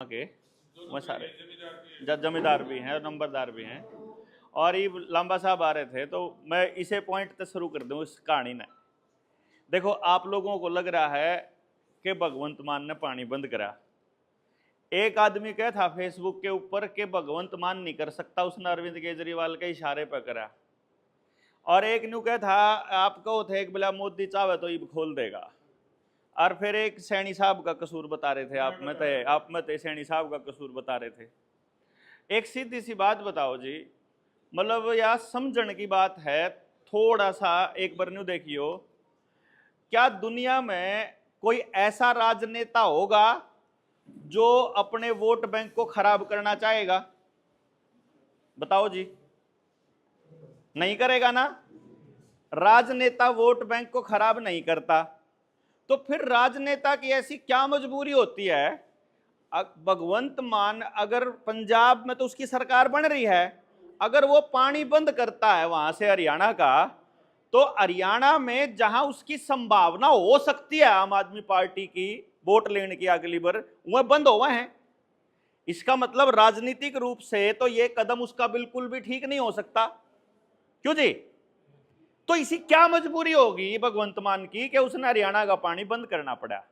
के वह सारे जमींदार भी हैं और नंबरदार भी हैं। और ये लांबा साहब आ रहे थे तो मैं इसे पॉइंट तक शुरू कर दूं इस कहानी ने। देखो, आप लोगों को लग रहा है कि भगवंत मान ने पानी बंद करा। एक आदमी कहा था फेसबुक के ऊपर कि भगवंत मान नहीं कर सकता, उसने अरविंद केजरीवाल के इशारे पर करा। और एक न्यू कहा था आपको थे एक बोला मोदी चाहे तो ये खोल देगा। और फिर एक सैनी साहब का कसूर बता रहे थे, आप में थे सैनी साहब का कसूर बता रहे थे। एक सीधी सी बात बताओ जी, मतलब यह समझने की बात है, थोड़ा सा एक बार न्यू देखियो, क्या दुनिया में कोई ऐसा राजनेता होगा जो अपने वोट बैंक को खराब करना चाहेगा? बताओ जी, नहीं करेगा ना। राजनेता वोट बैंक को खराब नहीं करता, तो फिर राजनेता की ऐसी क्या मजबूरी होती है? भगवंत मान अगर पंजाब में तो उसकी सरकार बन रही है, अगर वो पानी बंद करता है वहां से हरियाणा का, तो हरियाणा में जहां उसकी संभावना हो सकती है आम आदमी पार्टी की वोट लेने की अगली बार, वह बंद हुआ है। इसका मतलब राजनीतिक रूप से तो यह कदम उसका बिल्कुल भी ठीक नहीं हो सकता। क्यों जी? तो इसी क्या मजबूरी होगी भगवंत मान की कि उसने हरियाणा का पानी बंद करना पड़ा?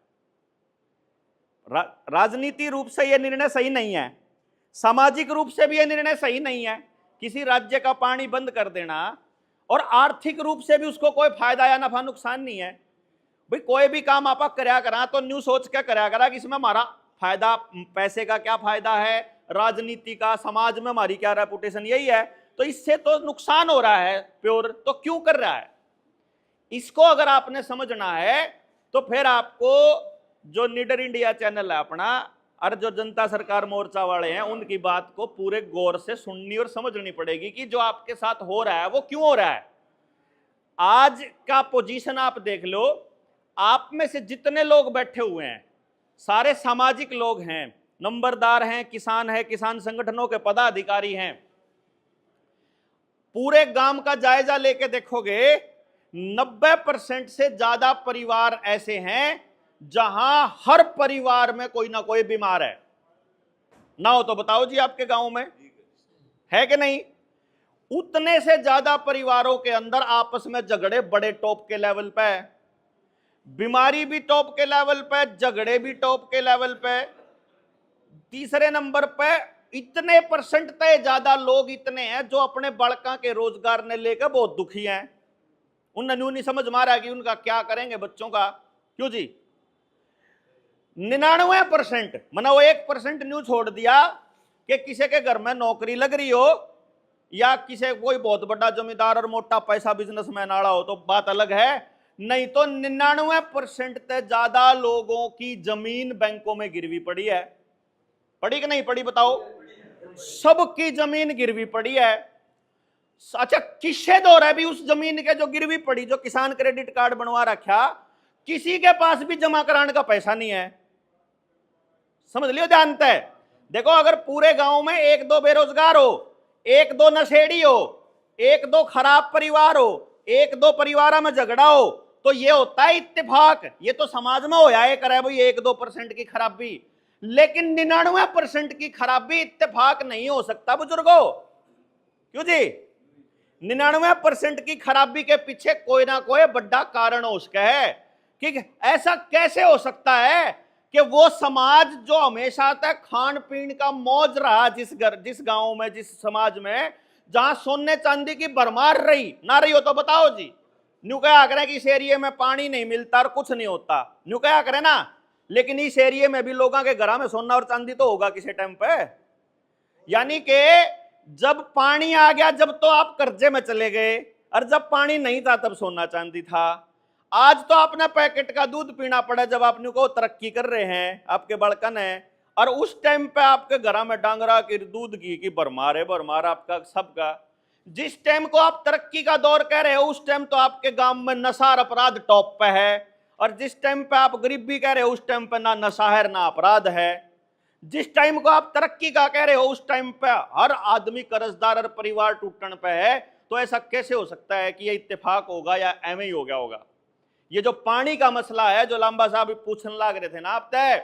राजनीति रूप से यह निर्णय सही नहीं है, सामाजिक रूप से भी यह निर्णय सही नहीं है, किसी राज्य का पानी बंद कर देना। और आर्थिक रूप से भी उसको कोई फायदा या नफा नुकसान नहीं है। भाई कोई भी काम आप करया करा तो न्यू सोच के करया करा कि इसमें हमारा फायदा, पैसे का क्या फायदा है, राजनीति का, समाज में हमारी क्या रेपुटेशन, यही है। तो इससे तो नुकसान हो रहा है प्योर, तो क्यों कर रहा है? इसको अगर आपने समझना है तो फिर आपको जो निडर इंडिया चैनल है अपना और जो जनता सरकार मोर्चा वाले हैं उनकी बात को पूरे गौर से सुननी और समझनी पड़ेगी कि जो आपके साथ हो रहा है वो क्यों हो रहा है। आज का पोजीशन आप देख लो, आप में से जितने लोग बैठे हुए हैं सारे सामाजिक लोग हैं, नंबरदार हैं, किसान है, किसान संगठनों के पदाधिकारी हैं। पूरे गांव का जायजा लेके देखोगे 90% से ज्यादा परिवार ऐसे हैं जहां हर परिवार में कोई ना कोई बीमार है। ना हो तो बताओ जी, आपके गांव में है कि नहीं? उतने से ज्यादा परिवारों के अंदर आपस में झगड़े बड़े टॉप के लेवल पे, बीमारी भी टॉप के लेवल पे, झगड़े भी टॉप के लेवल पे। तीसरे नंबर पे इतने परसेंट तय ज्यादा लोग इतने हैं जो अपने बड़का के रोजगार ने लेकर बहुत दुखी हैं। उन्हें नहीं समझ मारा कि उनका क्या करेंगे बच्चों का। क्यों जी? 99% मना वो 1% न्यू छोड़ दिया कि किसी के घर में नौकरी लग रही हो या किसी कोई बहुत बड़ा जमींदार और मोटा पैसा बिजनेसमैन आड़ा हो तो बात अलग है, नहीं तो 99% से ज्यादा लोगों की जमीन बैंकों में गिरवी पड़ी है। पड़ी कि नहीं पड़ी बताओ? सबकी जमीन गिरवी पड़ी है। अच्छा, किससे दो रहा है भी उस जमीन के जो गिरवी पड़ी, जो किसान क्रेडिट कार्ड बनवा रखा, किसी के पास भी जमा कराने का पैसा नहीं है। समझ लियो ध्यान से। देखो, अगर पूरे गांव में एक दो बेरोजगार हो, एक दो नशेड़ी हो, एक दो खराब परिवार हो, एक दो परिवार में झगड़ा हो, तो ये होता है इत्तेफाक। ये तो समाज में हो जाए करे भाई 1-2% की खराबी, लेकिन 99% की खराबी इत्तेफाक नहीं हो सकता बुजुर्गों। क्यों जी? 99% की खराबी के पीछे कोई ना कोई बड़ा कारण हो उसका है। कि ऐसा कैसे हो सकता है कि वो समाज जो हमेशा तक खान पीन का मौज रहा, जिस गांव में, जिस समाज में जहां सोने चांदी की भरमार रही ना रही हो, तो बताओ जी, न्यू क्या करें कि इस एरिया में पानी नहीं मिलता और कुछ नहीं होता, न्यू क्या करें ना, लेकिन इस एरिया में भी लोगों के घरों में सोना और चांदी तो होगा किसी टाइम पे। यानी कि जब पानी आ गया जब तो आप कर्जे में चले गए, और जब पानी नहीं था तब सोना चांदी था। आज तो आपने पैकेट का दूध पीना पड़ा जब आपने को तरक्की कर रहे हैं आपके बड़कन है, और उस टाइम पे आपके घर में डांगरा की दूध घी की भरमार है, भरमार आपका सबका। जिस टाइम को आप तरक्की का दौर कह रहे हो उस टाइम तो आपके गांव में नशा और अपराध टॉप पे है, और जिस टाइम पे आप गरीबी कह रहे हो उस टाइम पे ना नशा है ना अपराध है। जिस टाइम को आप तरक्की का कह रहे हो उस टाइम पे हर आदमी कर्जदार और परिवार टूटने पे है। तो ऐसा कैसे हो सकता है कि ये इत्तेफाक होगा या एवं ही हो गया होगा? ये जो पानी का मसला है, जो लांबा साहब पूछने लग रहे थे ना आप तय,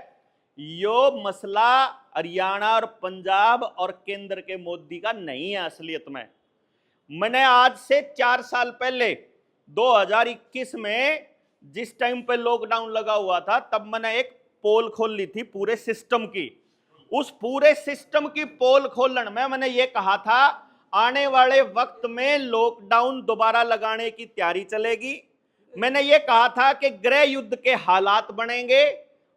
यो मसला हरियाणा और पंजाब और केंद्र के मोदी का नहीं है असलियत में। मैंने आज से 4 साल पहले 2021 में जिस टाइम पे लॉकडाउन लगा हुआ था, तब मैंने एक पोल खोल ली थी पूरे सिस्टम की। उस पूरे सिस्टम की पोल खोलन में मैंने ये कहा था, आने वाले वक्त में लॉकडाउन दोबारा लगाने की तैयारी चलेगी। मैंने ये कहा था कि गृह युद्ध के हालात बनेंगे,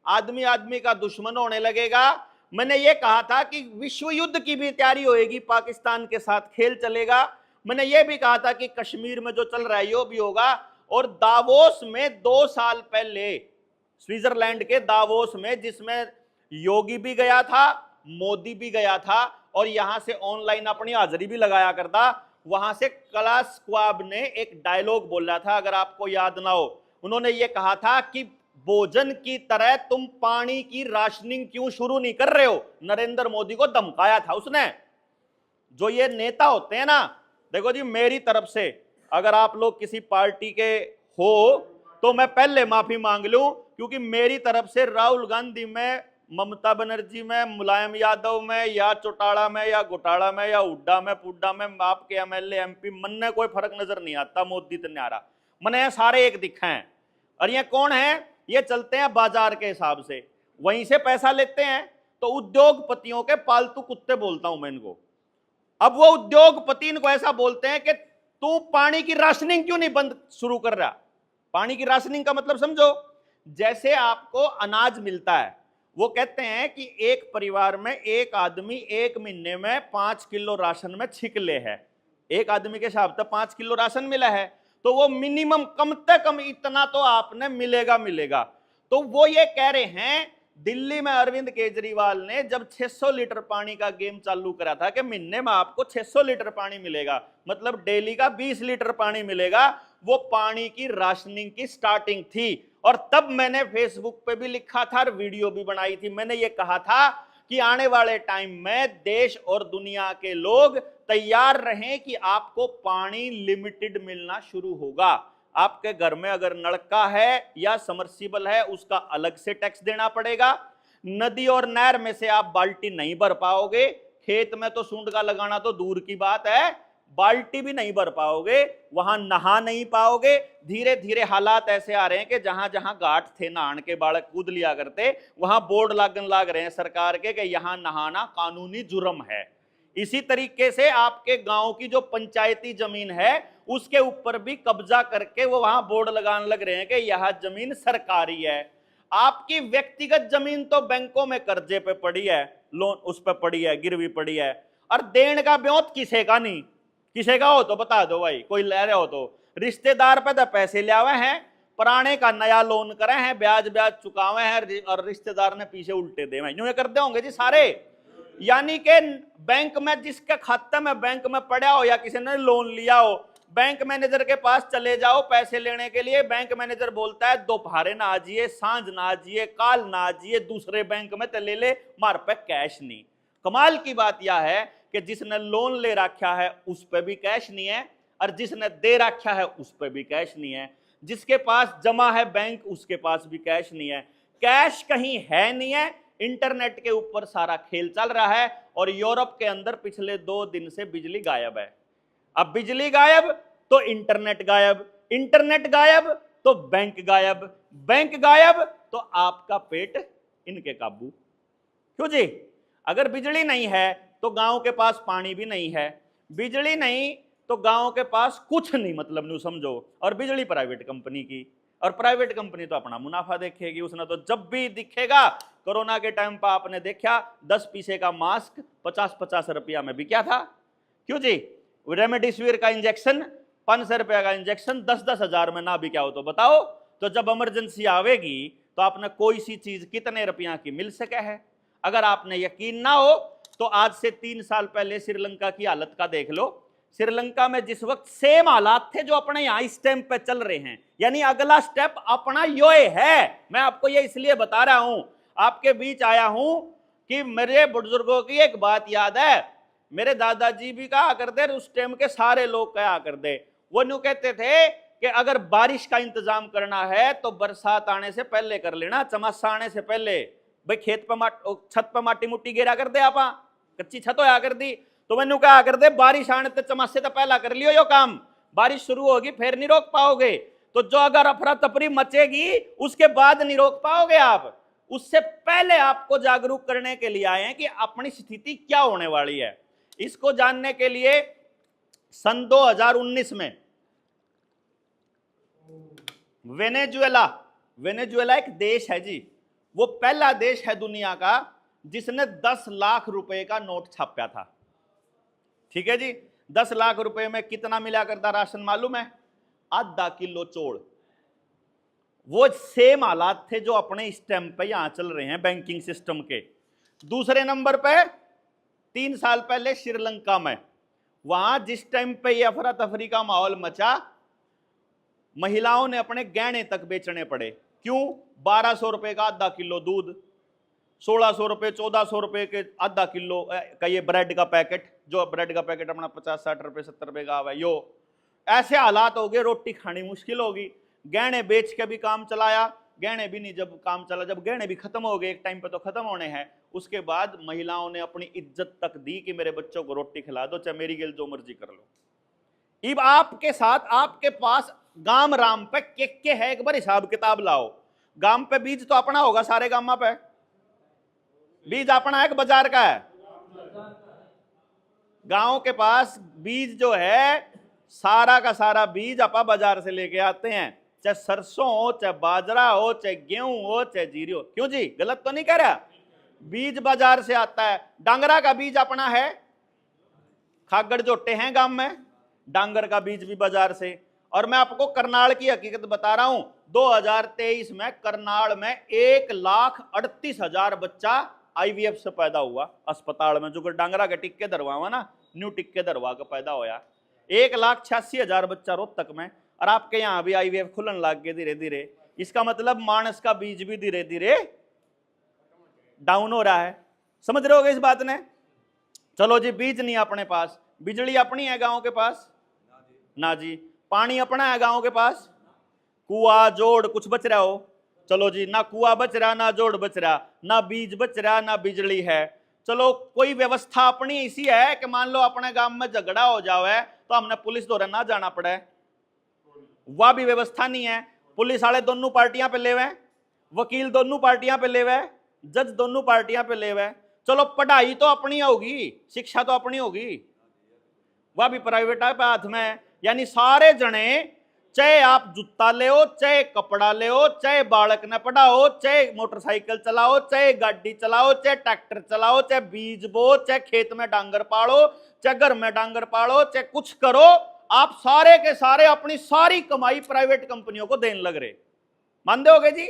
आदमी आदमी का दुश्मन होने लगेगा। मैंने ये कहा था कि विश्व युद्ध की भी तैयारी होएगी, पाकिस्तान के साथ खेल चलेगा। मैंने ये भी कहा था कि कश्मीर में जो चल रहा है यो भी होगा। और दावोस में 2 साल पहले, स्विट्जरलैंड के दावोस में, जिसमें योगी भी गया था, मोदी भी गया था और यहां से ऑनलाइन अपनी हाजिरी भी लगाया करता, वहां से क्लास श्वाब ने एक डायलॉग बोला था, अगर आपको याद ना हो। उन्होंने ये कहा था कि भोजन की तरह तुम पानी की राशनिंग क्यों शुरू नहीं कर रहे हो। नरेंद्र मोदी को धमकाया था उसने। जो ये नेता होते हैं ना, देखो जी, मेरी तरफ से अगर आप लोग किसी पार्टी के हो तो मैं पहले माफी मांग लूं, क्योंकि मेरी तरफ से राहुल गांधी में, ममता बनर्जी में, मुलायम यादव में, या चौटाला में, या घोटाला में, या हुड्डा में, पुड्डा में, आपके एमएलए एमपी मन में कोई फर्क नजर नहीं आता। मोदी तो न्यारा मैंने ये सारे एक दिखा है। और ये कौन है? ये चलते हैं बाजार के हिसाब से, वहीं से पैसा लेते हैं। तो उद्योगपतियों के पालतू कुत्ते बोलता हूं मैं इनको। अब वो उद्योगपति इनको ऐसा बोलते हैं कि तू पानी की राशनिंग क्यों नहीं बंद शुरू कर रहा। पानी की राशनिंग का मतलब समझो, जैसे आपको अनाज मिलता है, वो कहते हैं कि एक परिवार में एक आदमी 1 महीने में 5 किलो राशन में छिकले है। एक आदमी के हिसाब से 5 किलो राशन मिला है, तो वो मिनिमम कम से कम इतना तो आपने मिलेगा। तो वो ये कह रहे हैं, दिल्ली में अरविंद केजरीवाल ने जब 600 लीटर पानी का गेम चालू करा था कि महीने में आपको 600 लीटर पानी मिलेगा, मतलब डेली का 20 लीटर पानी मिलेगा, वो पानी की राशनिंग की स्टार्टिंग थी। और तब मैंने फेसबुक पे भी लिखा था और वीडियो भी बनाई थी। मैंने ये कहा था कि आने वाले टाइम में देश और दुनिया के लोग तैयार रहें कि आपको पानी लिमिटेड मिलना शुरू होगा। आपके घर में अगर नलका है या समर्सिबल है, उसका अलग से टैक्स देना पड़ेगा। नदी और नहर में से आप बाल्टी नहीं भर पाओगे। खेत में तो सूंड का लगाना तो दूर की बात है, बाल्टी भी नहीं भर पाओगे, वहां नहा नहीं पाओगे। धीरे धीरे हालात ऐसे आ रहे हैं कि जहां जहां घाट थे नहान के, बालक कूद लिया करते, वहां बोर्ड लागन लाग रहे हैं सरकार के कि यहां नहाना कानूनी जुर्म है। इसी तरीके से आपके गांव की जो पंचायती जमीन है, उसके ऊपर भी कब्जा करके वो वहां बोर्ड लगाने लग रहे हैं कि यह जमीन सरकारी है। आपकी व्यक्तिगत जमीन तो बैंकों में कर्जे पे पड़ी है, लोन उस पर पड़ी है, गिरवी पड़ी है, और देन का ब्योत किसे का नहीं। किसे का हो तो बता दो भाई, कोई ले रहे हो तो। रिश्तेदार पे तो पैसे ले आवे हैं, पुराने का नया लोन करे हैं, ब्याज चुकावे हैं, और रिश्तेदार ने पीछे उल्टे दे यूं करते होंगे जी सारे। यानी कि बैंक में जिसके खाते में बैंक में पड़ा हो या किसी ने लोन लिया हो, बैंक मैनेजर के पास चले जाओ पैसे लेने के लिए, बैंक मैनेजर बोलता है दोपहरे ना आजिए, सांझ ना आजिए, काल ना आजिए, दूसरे बैंक में तो ले मार पे कैश नहीं। कमाल की बात यह है कि जिसने लोन ले रखा है उस पे भी कैश नहीं है, और जिसने दे रखा है उस पे भी कैश नहीं है। जिसके पास जमा है बैंक, उसके पास भी कैश नहीं है। कैश कहीं है नहीं है, इंटरनेट के ऊपर सारा खेल चल रहा है। और यूरोप के अंदर पिछले 2 दिन से बिजली गायब है। अब बिजली गायब तो इंटरनेट गायब, इंटरनेट गायब तो बैंक गायब, बैंक गायब तो आपका पेट इनके काबू। क्यों जी? अगर बिजली नहीं है तो गांव के पास पानी भी नहीं है, बिजली नहीं तो गांव के पास कुछ नहीं, मतलब नहीं समझो। और बिजली प्राइवेट कंपनी की, और प्राइवेट कंपनी तो अपना मुनाफा देखेगी। उसने तो जब भी दिखेगा, कोरोना के टाइम पर आपने देखा 10 पैसे का मास्क 50-50 रुपया में बिका था। क्यों जी? रेमडेसिविर का इंजेक्शन 500 रुपया का इंजेक्शन 10-10 हजार में ना बिका हो तो बताओ। तो जब इमरजेंसी आवेगी तो आपने कोई सी चीज कितने रुपया की मिल सके है। अगर आपने यकीन ना हो तो आज से 3 साल पहले श्रीलंका की हालत का देख लो। श्रीलंका में जिस वक्त सेम हालात थे जो अपने यहां इस टाइम पे चल रहे हैं, यानी अगला स्टेप अपना योए है। मैं आपको ये इसलिए बता रहा हूं, आपके बीच आया हूं कि मेरे बुजुर्गों की एक बात याद है। मेरे दादाजी भी कहा करते, उस टाइम के सारे लोग कहा करते, वो न्यू कहते थे कि अगर बारिश का इंतजाम करना है तो बरसात आने से पहले कर लेना, चमासा आने से पहले। भाई खेत पे छत पे माटी मुट्टी गिरा कर दे, आप कच्ची छत होया कर दी, तो मैंने कहा कर दे बारिश आने ते चमासे तो पहला कर लियो यो काम, बारिश शुरू होगी फिर नहीं रोक पाओगे। तो जो अगर अफरा तफरी मचेगी उसके बाद नहीं रोक पाओगे आप, उससे पहले आपको जागरूक करने के लिए आए हैं कि अपनी स्थिति क्या होने वाली है। इसको जानने के लिए सन 2019 में वेनेजुएला एक देश है जी, वो पहला देश है दुनिया का जिसने 10 लाख रुपए का नोट छापा था। ठीक है जी, 10 लाख रुपए में कितना मिला करता राशन मालूम है? आधा किलो चोड़। वो सेम हालात थे जो अपने इस टाइम पे यहां चल रहे हैं बैंकिंग सिस्टम के। दूसरे नंबर पे 3 साल पहले श्रीलंका में, वहां जिस टाइम पे ये अफरा तफरी का माहौल मचा, महिलाओं ने अपने गहने तक बेचने पड़े। क्यों? 1200 रुपए का आधा किलो दूध, 1600 रुपए 1400 रुपए के आधा किलो का ये ब्रेड का पैकेट, जो ब्रेड का पैकेट अपना 50-60 रुपए 70 रुपए का आवा, यो ऐसे हालात हो गए, रोटी खानी मुश्किल होगी। गहने बेच के भी काम चलाया, गहने भी नहीं, जब काम चला, जब गहने भी खत्म हो गए, एक टाइम पे तो खत्म होने हैं, उसके बाद महिलाओं ने अपनी इज्जत तक दी कि मेरे बच्चों को रोटी खिला दो, चाहे मेरी गिल जो मर्जी कर लो। अब आपके साथ आपके पास गांव राम पे के है, एक बार हिसाब किताब लाओ। गांव पे बीज तो अपना होगा, सारे गांव पे बीज अपना है कि बाजार का है? गांव के पास बीज जो है सारा का सारा बीज अपा बाजार से लेके आते हैं, चाहे सरसों हो, चाहे बाजरा हो, चाहे गेहूं हो, चाहे जीरी हो। क्यों जी, गलत तो नहीं कह रहा? बीज बाजार से आता है। डांगरा का बीज अपना है, खागड़ जोटे हैं गांव में, डांगर का बीज भी बाजार से। और मैं आपको करनाल की हकीकत बता रहा हूं, 2023 में करनाल में 1,38,000 बच्चा IVF से पैदा हुआ अस्पताल में, जो डांगरा के टिक्के दरवा हुआ ना, न्यू टिक्के दरवा का पैदा होया। 1,86,000 बच्चा रोहतक में, और आपके यहाँ भी IVF खुलन लग गए धीरे धीरे। इसका मतलब मानस का बीज भी धीरे धीरे डाउन हो रहा है। समझ रहे होगे इस बात ने? चलो जी, बीज नहीं अपने पास, बिजली अपनी है गांव के पास ना जी, पानी अपना है गांव के पास, कुआ जोड़ कुछ बच रहा हो, चलो जी, ना कुआ बच रहा, ना जोड़ बच रहा, ना बीज बच रहा, ना बिजली है। चलो कोई व्यवस्था अपनी ऐसी है कि मान लो अपने गांव में झगड़ा हो जाए तो हमने पुलिस द्वारा ना जाना पड़े, वह भी व्यवस्था नहीं है। पुलिस वाले दोनों पार्टियां पे ले हुए, वकील दोनों पार्टियां पे ले हुए, जज दोनों पार्टियां पे ले हुए। चलो पढ़ाई तो अपनी होगी, शिक्षा तो अपनी होगी, वह भी प्राइवेट हाथ में। यानी सारे जने, चाहे आप जूता ले हो, चाहे कपड़ा ले हो, चाहे बालक ने पढ़ाओ, चाहे मोटरसाइकिल चलाओ, चाहे गाड़ी चलाओ, चाहे ट्रैक्टर चलाओ, चाहे बीज बो, चाहे खेत में डांगर पालो, चाहे घर में डांगर पालो, चाहे कुछ करो, आप सारे के सारे अपनी सारी कमाई प्राइवेट कंपनियों को देने लग रहे। मानते होगे जी?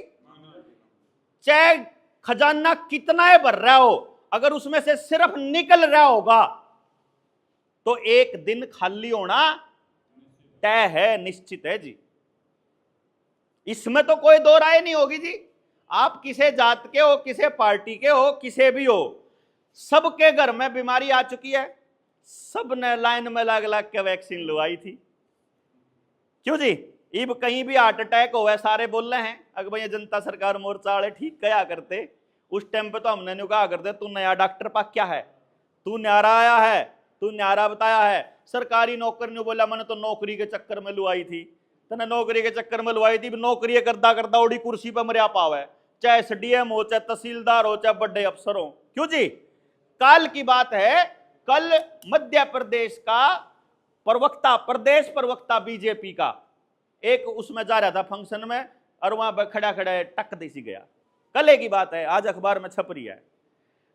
चाहे खजाना कितना है भर रहा हो, अगर उसमें से सिर्फ निकल रहा होगा तो एक दिन खाली होना तय है, निश्चित है जी। इसमें तो कोई दो राय नहीं होगी जी। आप किसे जात के हो, किसे पार्टी के हो, किसे भी हो, सबके घर में बीमारी आ चुकी है, सबने लाइन में लग लग के वैक्सीन लगवाई थी। क्यों जी? इब कहीं भी हार्ट अटैक हो, सारे बोल रहे हैं अगर भैया जनता सरकार मोर्चा वाले ठीक कया करते, उस टाइम पे तो हमने नहीं कहा करते तू नया डॉक्टर पाक क्या है, तू न्यारा आया है, तू न्यारा बताया है। सरकारी नौकर ने बोला मैंने तो नौकरी के चक्कर में लुआई थी, तने नौकरी के चक्कर में लुआई थी, नौकरी करदा करदा ओडी कुर्सी पर मरिया पावे, चाहे SDM हो, चाहे तहसीलदार हो, चाहे बड़े अफसर हो। क्यों जी? काल की बात है, कल मध्य प्रदेश का प्रवक्ता, प्रदेश प्रवक्ता बीजेपी का, एक उसमें जा रहा था फंक्शन में, और वहां पर खड़ा खड़ा टक देसी गया। कल की बात है, आज अखबार में छप रही है।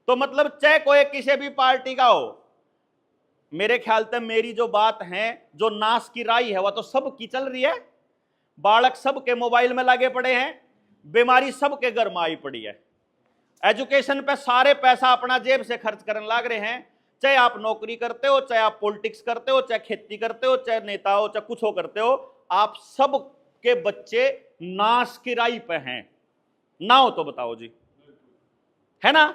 तो मतलब चाहे कोई किसी भी पार्टी का हो, मेरे ख्याल से मेरी जो बात है, जो नाश की राई है, वह तो सबकी चल रही है। बालक सबके मोबाइल में लगे पड़े हैं, बीमारी सबके घर में आई पड़ी है, एजुकेशन पे सारे पैसा अपना जेब से खर्च करने लग रहे हैं। चाहे आप नौकरी करते हो, चाहे आप पॉलिटिक्स करते हो, चाहे खेती करते हो, चाहे नेता हो, चाहे कुछ हो करते हो, आप सब के बच्चे नाश की राई पे हैं। ना हो तो बताओ जी, है ना?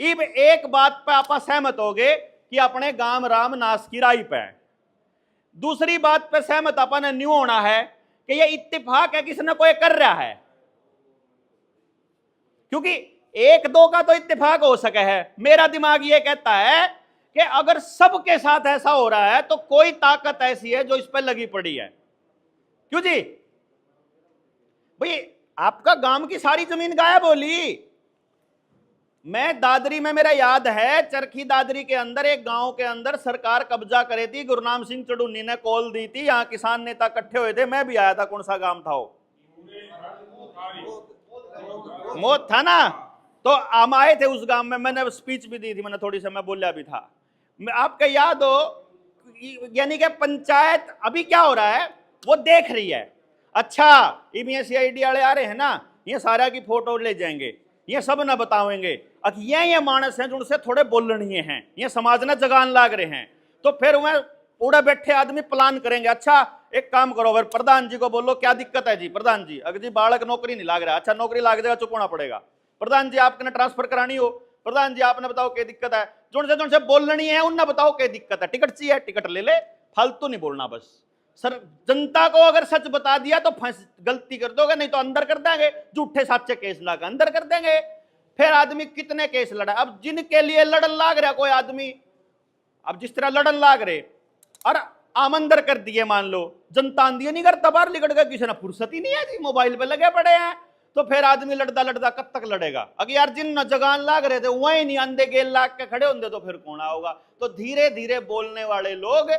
इब एक बात पे आप सहमत हो गए कि अपने गांव राम नाश की राई पे है। दूसरी बात पे सहमत अपन न्यू होना है कि ये इत्तेफाक है, किसने कोई कर रहा है, क्योंकि एक दो का तो इत्तेफाक हो सके है, मेरा दिमाग ये कहता है कि अगर सबके साथ ऐसा हो रहा है तो कोई ताकत ऐसी है जो इस पर लगी पड़ी है। क्यों जी भाई, आपका गांव की सारी जमीन गायब होली। मैं दादरी में, मेरा याद है चरखी दादरी के अंदर एक गांव के अंदर सरकार कब्जा करे थी, गुरनाम सिंह चढ़ूनी ने कॉल दी थी, यहां किसान नेता इकट्ठे हुए थे, मैं भी आया था। कौन सा गांव था वो? मौत था ना। तो हम आए थे उस गांव में, मैंने स्पीच भी दी थी, मैंने थोड़ी सी मैं बोलिया भी था। आपका याद हो, यानी कि पंचायत अभी क्या हो रहा है वो देख रही है। अच्छा, सीआईडी वाले आ रहे हैं ना, ये सारा की फोटो ले जाएंगे, ये सब ना बतावेंगे, ये मानस हैं जो उनसे थोड़े बोलनीय हैं, ये समाज ना जगान लाग रहे हैं। तो फिर वह उड़े बैठे आदमी प्लान करेंगे। अच्छा एक काम करो, अगर प्रधान जी को बोलो क्या दिक्कत है जी, प्रधान जी अगर जी बालक नौकरी नहीं लाग रहा, अच्छा नौकरी लाग जाएगा चुप होना पड़ेगा, प्रधान जी आपने ट्रांसफर करानी हो, प्रधान जी आपने बताओ क्या दिक्कत है, जो से बोलनी है उनने बताओ क्या दिक्कत है, टिकट चाहिए टिकट ले ले, फालतू नहीं बोलना बस। सर जनता को अगर सच बता दिया तो फंस, गलती कर दोगे, नहीं तो अंदर कर देंगे, झूठे साचे केस लाकर अंदर कर देंगे। फिर आदमी कितने केस लड़ा, अब जिनके लिए लड़न लाग रहा कोई आदमी, अब जिस तरह लड़न लाग रहे और आमंदर कर दिए, मान लो जनता आंदी नहीं करता, बाहर निकल गया, किसी ने फुर्सत ही नहीं है जी, मोबाइल पे लगे पड़े हैं, तो फिर आदमी लड़दा लड़दा कब तक लड़ेगा। अगर यार जिन जगान लाग रहे थे वही नहीं अंधे गेल लाग के खड़े होंगे तो फिर कौन आओगा। तो धीरे धीरे बोलने वाले लोग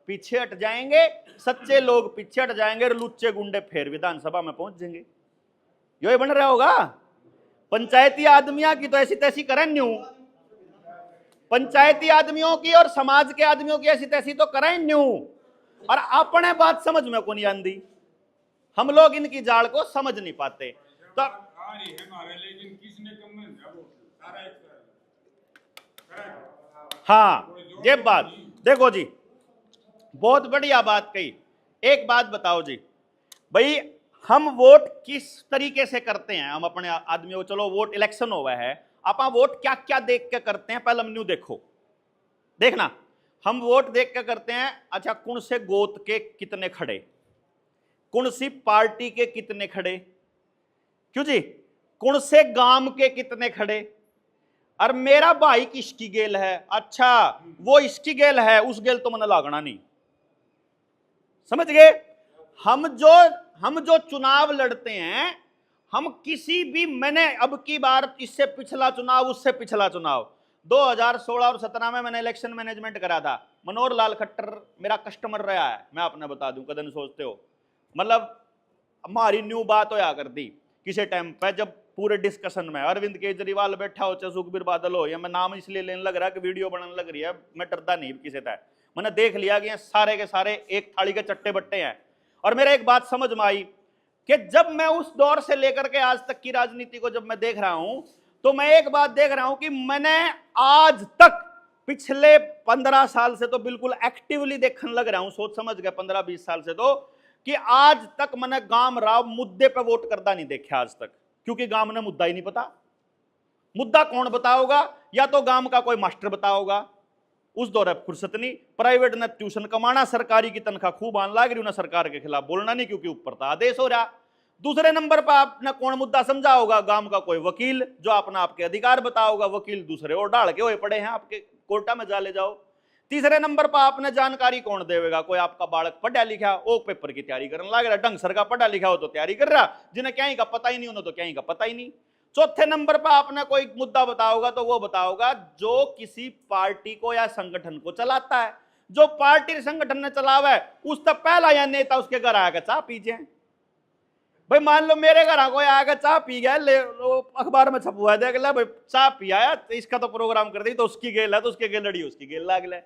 पीछे हट जाएंगे, सच्चे लोग पीछे हट जाएंगे और लुच्चे गुंडे फिर विधानसभा में पहुंच जाएंगे। यही बन रहा होगा। पंचायती आदमियां की तो ऐसी तैसी करें न्यू, पंचायती आदमियों की और समाज के आदमियों की ऐसी तैसी तो करें न्यू, और अपने बात समझ में को नहीं आंदी। हम लोग इनकी जाड़ को समझ नहीं पाते। तो हाँ ये बात देखो जी, बहुत बढ़िया बात कही। एक बात बताओ जी भाई, हम वोट किस तरीके से करते हैं, हम अपने आदमियों को, चलो वोट इलेक्शन हुआ है, आप वोट क्या क्या देख के करते हैं, पहले मेन्यू देखो, देखना हम वोट देख के करते हैं। अच्छा कौन से गोत के कितने खड़े, कौन सी पार्टी के कितने खड़े, क्यों जी, कौन से गांव के कितने खड़े, और मेरा भाई किसकी गेल है, अच्छा वो इसकी गेल है, उस गेल तो मैंने लागना नहीं। समझ गए। हम जो चुनाव लड़ते हैं, हम किसी भी, मैंने अब की बार इससे पिछला चुनाव, उससे पिछला चुनाव 2016 और 17 में मैंने इलेक्शन मैनेजमेंट करा था। मनोहर लाल खट्टर मेरा कस्टमर रहा है, मैं आपने बता दूं, कदम सोचते हो, मतलब हमारी न्यू बात होया करती किसी टाइम पे, जब पूरे डिस्कशन में अरविंद केजरीवाल बैठा हो, चाहे सुखबीर बादल हो, या मैं नाम इसलिए लेने लग रहा है कि वीडियो बनाने लग रही है, मैं डरता नहीं किसी तय, मैंने देख लिया कि ये सारे के सारे एक थाली के चट्टे बट्टे हैं। और मेरा एक बात समझ में आई कि जब मैं उस दौर से लेकर के आज तक की राजनीति को जब मैं देख रहा हूं, तो मैं एक बात देख रहा हूं कि मैंने आज तक पिछले 15 साल से तो बिल्कुल एक्टिवली देखने लग रहा हूं, सोच समझ गया 15-20 साल से, तो कि आज तक मैंने गांव राव मुद्दे पे वोट करता नहीं देखा आज तक, क्योंकि गांव ने मुद्दा ही नहीं पता। मुद्दा कौन बताओगा, या तो गांव का कोई मास्टर बताओगा, उस दौरे फुर्सत नहीं, प्राइवेट ने ट्यूशन कमाना, सरकारी की तनख्वाह खूब आने लग रही, उन्हें सरकार के खिलाफ बोलना नहीं क्योंकि ऊपर तो आदेश हो रहा। दूसरे नंबर पर आपने कौन मुद्दा समझा होगा, गांव का कोई वकील जो अपना आपके अधिकार बताओगा, वकील दूसरे और डाल के हुए पड़े हैं, आपके कोर्टा में जा ले जाओ। तीसरे नंबर पर आपने जानकारी कौन देगा, कोई आपका बालक पढ़ा लिखा ओ पेपर की तैयारी करने लग रहा, ढंग सर का पढ़ा लिखा हो तो तैयारी कर रहा, जिन्हें क्या ही का पता ही नहीं, उन्हें तो क्या ही का पता ही नहीं। चौथे नंबर पर आपने कोई मुद्दा बताओगा तो वो बताओगा जो किसी पार्टी को या संगठन को चलाता है, जो पार्टी संगठन ने चलावा है, उस तक पहला या नेता उसके घर आएगा चाह पीजिए। भाई मान लो मेरे घर कोई आएगा चाह पी गया, ले अखबार में छपवा देख ले भाई चाह पी आया, तो इसका तो प्रोग्राम कर दी, तो उसकी गेल है, तो उसके गेल लड़ी, उसकी गेल लाग ले।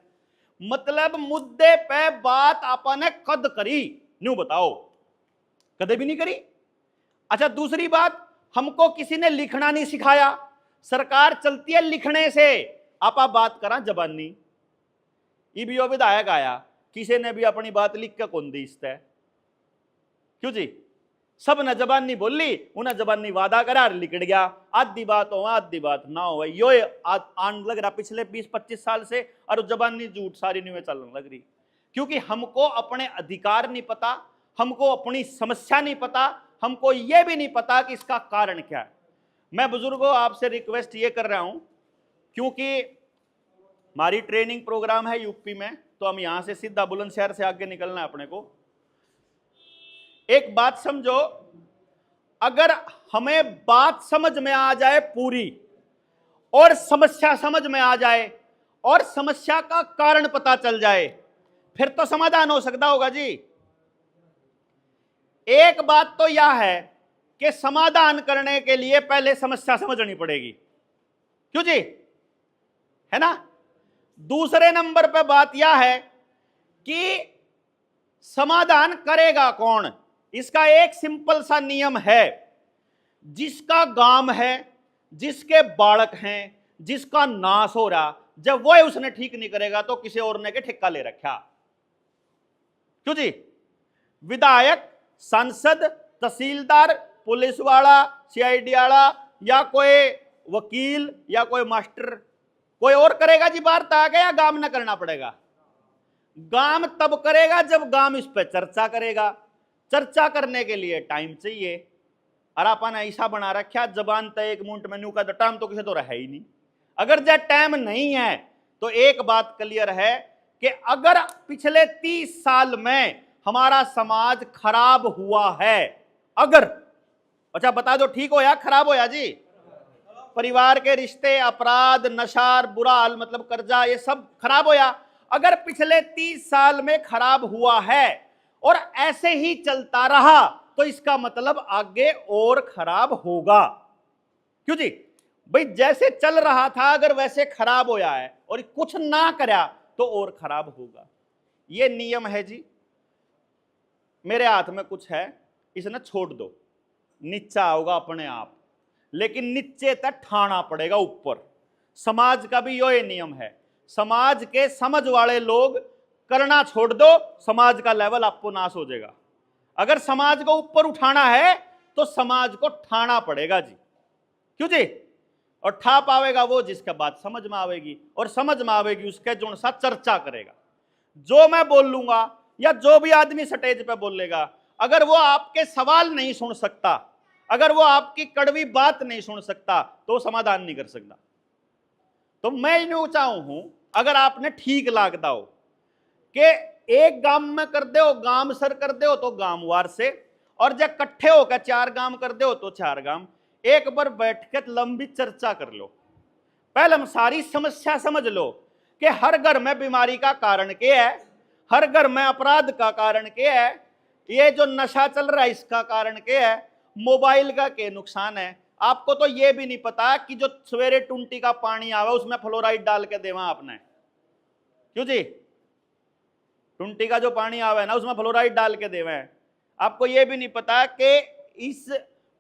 मतलब मुद्दे पे बात आपने कद करी न्यू बताओ, कदे भी नहीं करी। अच्छा दूसरी बात, हमको किसी ने लिखना नहीं सिखाया, सरकार चलती है लिखने से। आप बात करा जबानी, ईबीओ विधायक आया, किसी ने भी अपनी बात लिख के कौन दी इससे, क्यों जी, सब ने जबानी बोली, उन्हें जबानी वादा करा लिख गया, आधी बात हो आधी बात ना हो, यो आन लग रहा पिछले 20-25 साल से, और जबानी झूठ सारी न्यूज़ चलने लग रही, क्योंकि हमको अपने अधिकार नहीं पता, हमको अपनी समस्या नहीं पता, हमको यह भी नहीं पता कि इसका कारण क्या है। मैं बुजुर्गों आपसे रिक्वेस्ट ये कर रहा हूं, क्योंकि हमारी ट्रेनिंग प्रोग्राम है यूपी में, तो हम यहां से सीधा बुलंदशहर से आगे निकलना है अपने को। एक बात समझो, अगर हमें बात समझ में आ जाए पूरी, और समस्या समझ में आ जाए, और समस्या का कारण पता चल जाए, फिर तो समाधान हो सकता होगा जी। एक बात तो यह है कि समाधान करने के लिए पहले समस्या समझनी पड़ेगी, क्यों जी, है ना। दूसरे नंबर पर बात यह है कि समाधान करेगा कौन। इसका एक सिंपल सा नियम है, जिसका गांव है, जिसके बालक हैं, जिसका नाश हो रहा, जब वो उसने ठीक नहीं करेगा तो किसी और ने के ठेका ले रखा, क्यों जी। विधायक, सांसद, तहसीलदार, पुलिस वाला, सीआईडी वाला, या कोई वकील, या कोई मास्टर, कोई और करेगा जी वार्ता आगे, या गांव न करना पड़ेगा। गांव तब करेगा जब गांव इस पर चर्चा करेगा। चर्चा करने के लिए टाइम चाहिए, और अपन ऐसा बना रखा जबान तय एक मिनट मेन्यू का टाइम तो किसी तो रहा ही नहीं। अगर जब टाइम नहीं है तो एक बात क्लियर है कि अगर पिछले 30 साल में हमारा समाज खराब हुआ है, अगर, अच्छा बता दो ठीक हो या खराब हो या जी। परिवार के रिश्ते, अपराध, नशा, बुरा हाल, मतलब कर्जा, ये सब खराब हो या, अगर पिछले 30 साल में खराब हुआ है और ऐसे ही चलता रहा तो इसका मतलब आगे और खराब होगा, क्यों जी। भाई जैसे चल रहा था अगर वैसे खराब होया है और कुछ ना करा तो और खराब होगा। ये नियम है जी। मेरे हाथ में कुछ है, इसे छोड़ दो, नीचा होगा अपने आप, लेकिन नीचे तक ठाना पड़ेगा ऊपर। समाज का भी ये नियम है। समाज के समझ वाले लोग करना छोड़ दो, समाज का लेवल आपको नाश हो जाएगा। अगर समाज को ऊपर उठाना है तो समाज को ठाना पड़ेगा जी, क्यों जी। और ठा पावेगा वो जिसके बात समझ में आवेगी, और समझ में आवेगी उसके जो सा चर्चा करेगा। जो मैं बोल लूंगा या जो भी आदमी स्टेज पे बोलेगा, अगर वो आपके सवाल नहीं सुन सकता, अगर वो आपकी कड़वी बात नहीं सुन सकता तो समाधान नहीं कर सकता। तो मैं यूं चाहूं हूं, अगर आपने ठीक लागता हो कि एक गांव में कर दो, गांव सर कर दो तो गांववार से, और जब इकट्ठे होकर 4 गांव कर दो तो 4 गांव, एक बार बैठ के लंबी चर्चा कर लो। पहले हम सारी समस्या समझ लो कि हर घर में बीमारी का कारण क्या है, हर घर में अपराध का कारण क्या है, ये जो नशा चल रहा है इसका कारण क्या है, मोबाइल का क्या नुकसान है। आपको तो ये भी नहीं पता कि जो सवेरे टुंटी का पानी आवा उसमें फ्लोराइड डाल के देवा आपने, क्यों जी। टुंटी का जो पानी आवा है ना उसमें फ्लोराइड डाल के देवे हैं। आपको ये भी नहीं पता कि इस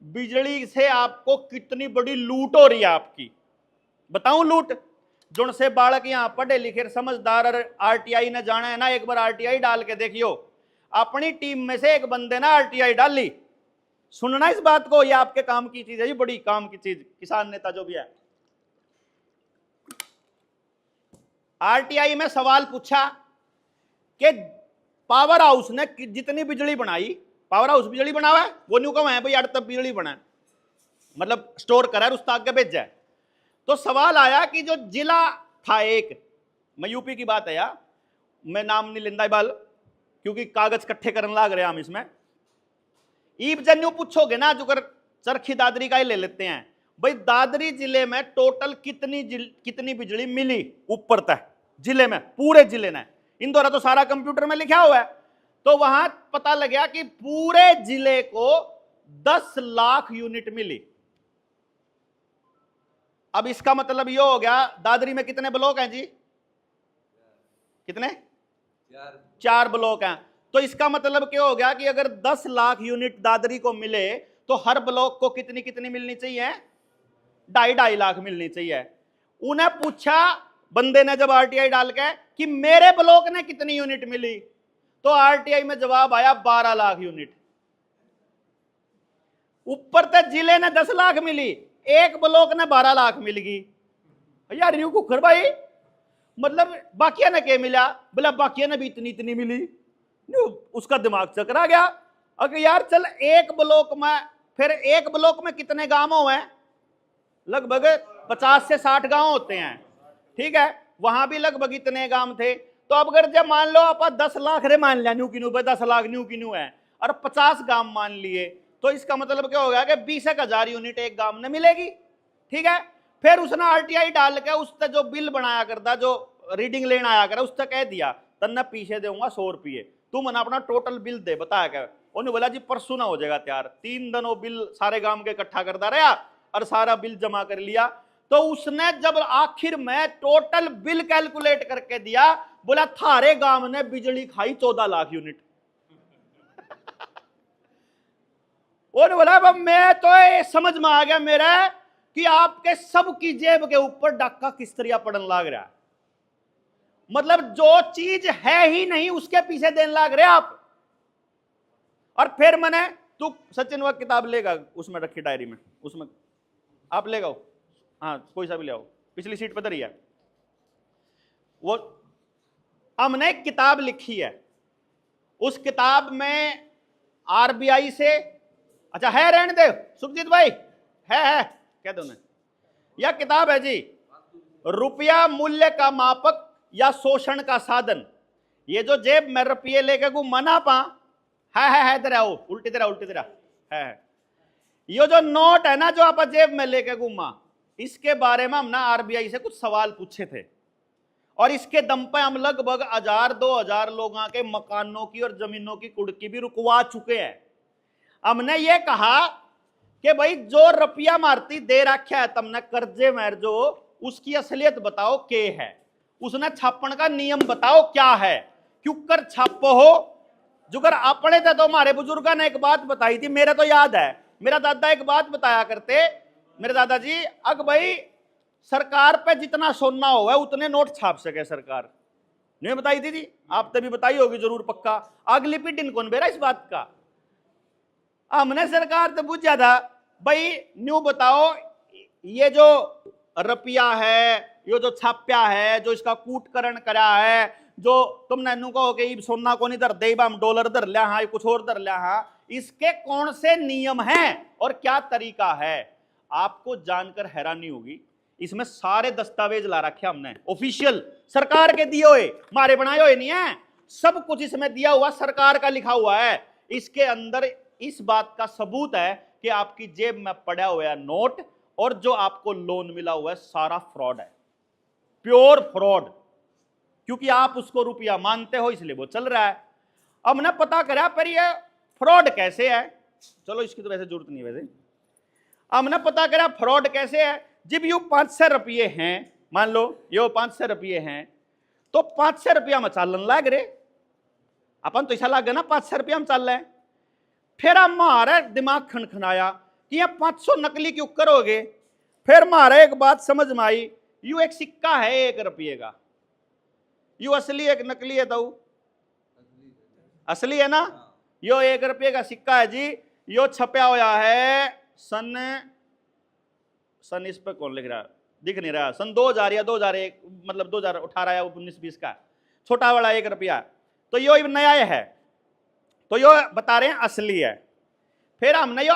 बिजली से आपको कितनी बड़ी लूट हो रही है आपकी। बताऊं लूट, जो से बालक यहाँ पढ़े लिखे समझदार और आरटीआई ने जाना है ना, एक बार आरटीआई डाल के देखियो। अपनी टीम में से एक बंदे ने आरटीआई डाली, सुनना इस बात को, ये आपके काम की चीज है, ये बड़ी काम की चीज। किसान नेता जो भी है, आरटीआई में सवाल पूछा कि पावर हाउस ने जितनी बिजली बनाई, पावर हाउस बिजली बनावा है, वो न्यू कम है भाई यार, तब बिजली बना मतलब स्टोर करा है उसका आगे भेजा है। तो सवाल आया कि जो जिला था एक, मैं यूपी की बात है यार, मैं नाम नहीं लेंदा बाल, क्योंकि कागज इकट्ठे करने लग रहे हैं हम इसमें। ईब जन्यू पूछोगे ना, जो कर चरखी दादरी का ही ले लेते हैं भाई, दादरी जिले में टोटल कितनी बिजली मिली ऊपर तक जिले में, पूरे जिले ने। इंदौर तो सारा कंप्यूटर में लिखा हुआ है, तो वहां पता लग गया कि पूरे जिले को 10 लाख यूनिट मिली। अब इसका मतलब ये हो गया, दादरी में कितने ब्लॉक हैं जी, कितने, 4 ब्लॉक हैं। तो इसका मतलब क्या हो गया कि अगर 10 लाख यूनिट दादरी को मिले तो हर ब्लॉक को कितनी कितनी मिलनी चाहिए, 2.5 लाख मिलनी चाहिए। उन्हें पूछा बंदे ने जब आरटीआई डाल के कि मेरे ब्लॉक ने कितनी यूनिट मिली, तो आरटीआई में जवाब आया 12 लाख यूनिट। ऊपर तक जिले ने 10 लाख मिली, एक ब्लॉक ने 12 लाख मिल गई। यार यूं कुखर भाई, मतलब बाकिया ने क्या मिला, बोला बाकिया ने भी इतनी इतनी मिली। उसका दिमाग चकरा गया। अगर यार चल एक ब्लॉक में, फिर एक ब्लॉक में कितने गांव हैं, लगभग 50 से 60 गांव होते हैं, ठीक है, वहां भी लगभग इतने गांव थे। तो अब अगर जब मान लो आप 10 लाख रे मान लिया न्यू की न्यू 10 लाख न्यू की न्यू है और 50 गांव मान लिए, तो इसका मतलब क्या हो गया कि 20,000 यूनिट एक गांव में मिलेगी, ठीक है। फिर उसने आरटीआई डाल के उससे जो बिल बनाया करता, जो रीडिंग लेना आया कर, उससे कह दिया तन्ने पीछे दूंगा 100 रुपये, तू मना अपना टोटल बिल दे, बताया क्या। उन्होंने बोला जी परसों ना हो जाएगा तैयार। 3 दिन वो बिल सारे गांव के इकट्ठा करता रहा और सारा बिल जमा कर लिया। तो उसने जब आखिर में टोटल बिल कैलकुलेट करके दिया, बोला थारे गांव ने बिजली खाई 14 लाख यूनिट। और बोला मैं तो ये समझ में आ गया मेरा कि आपके सबकी जेब के ऊपर डाका किस तरह पड़न लाग रहा है। मतलब जो चीज है ही नहीं उसके पीछे देने लाग रहे आप। और फिर मैंने, तू सचिन वह किताब लेगा, उसमें रखी डायरी में, उसमें आप ले आओ, हाँ कोई सा भी ले आओ, पिछली सीट पर धरी है वो। हमने एक किताब लिखी है, उस किताब में आरबीआई से, अच्छा है रहने दे सुखजीत भाई, है कह दो ना, यह किताब है जी, रुपया मूल्य का मापक या शोषण का साधन। ये जो जेब में रुपये लेके घूमा ना पा, है तेरा वो उल्टी तेरा है। ये जो नोट है ना जो आप जेब में लेके घूमा, इसके बारे में हमने आरबीआई से कुछ सवाल पूछे थे और इसके दम पे हम लगभग 1000-2000 लोगों के मकानों की और जमीनों की कुड़की भी रुकवा चुके हैं। हमने ये कहा कि भाई जो रुपया मारती दे रखा है तुमने कर्जे में, जो उसकी असलियत बताओ के है, उसने छापन का नियम बताओ क्या है, क्यों कर छापो हो। जुगर अपने थे तो हमारे बुजुर्गों ने एक बात बताई थी, मेरे तो याद है, मेरा दादा एक बात बताया करते, मेरे दादाजी, अग भाई सरकार पे जितना सोना हुआ है उतने नोट छाप सके सरकार, नहीं बताई थी जी, आप तभी बताई होगी जरूर पक्का। अगली पीढ़ी कौन बेरा इस बात का, हमने सरकार तो पूछा था भाई न्यू बताओ ये जो रुपया है, ये जो छाप्या है, जो इसका कूटकरण करा है, जो तुमने नु कहो कि सोना को नहीं धर दे, हम डॉलर धर लिया हाँ, कुछ और धर लिया हाँ, इसके कौन से नियम हैं और क्या तरीका है। आपको जानकर हैरानी होगी, इसमें सारे दस्तावेज ला रखे हमने, ऑफिशियल सरकार के दिए हुए, मारे बनाए हुए नहीं है, सब कुछ इसमें दिया हुआ, सरकार का लिखा हुआ है। इसके अंदर इस बात का सबूत है कि आपकी जेब में पड़ा हुआ है नोट और जो आपको लोन मिला हुआ है सारा फ्रॉड है, प्योर फ्रॉड, क्योंकि आप उसको रुपया मानते हो इसलिए वो चल रहा है। अब ना पता करा पर ये फ्रॉड कैसे है, चलो इसकी तो वैसे जरूरत नहीं, वैसे हमने पता करा फ्रॉड कैसे है। जब यू 500 रुपये हैं, मान लो यो 500 रुपये हैं, तो 500 रुपया में चालन लाग रहे, अपन तो ऐसा लागे ना 500 रुपया में चल रहे। फिर हमारा दिमाग खनखनाया कि ये 500 नकली क्यों करोगे। फिर हमारा एक बात समझ में आई, यू एक सिक्का है 1 रुपये का, यू असली एक नकली है, तो असली है ना, यो 1 रुपये का सिक्का है जी, यो छपया हुआ है सन इस पे कौन लिख रहा है दिख नहीं रहा, सन 2000 या 2001, मतलब 2018 या 19-20 का, छोटा बड़ा 1 रुपया, तो यो नया है, तो यो बता रहे हैं असली है। फिर हमने यो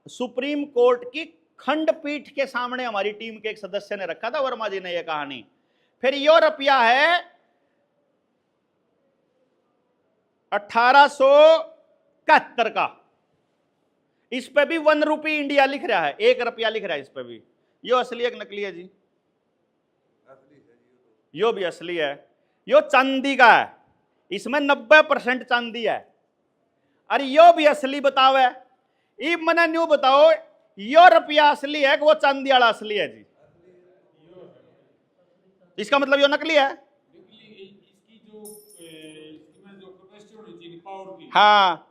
सुप्रीम कोर्ट की खंडपीठ के सामने हमारी टीम के एक सदस्य ने रखा था, वर्मा जी ने यह कहानी। फिर यो रुपया है 1871 का, इस पे भी 1 रुपी इंडिया लिख रहा है, 1 रुपया लिख रहा है इस पे भी। यो असली एक नकली है जी, यो भी असली है। यो चांदी का है, इसमें 90% चांदी है। अरे यो भी असली बताओ है, इब मैंने न्यू बताओ यो रुपया असली है कि वो चांदी वाला असली है जी। इसका मतलब यो नकली है। हाँ,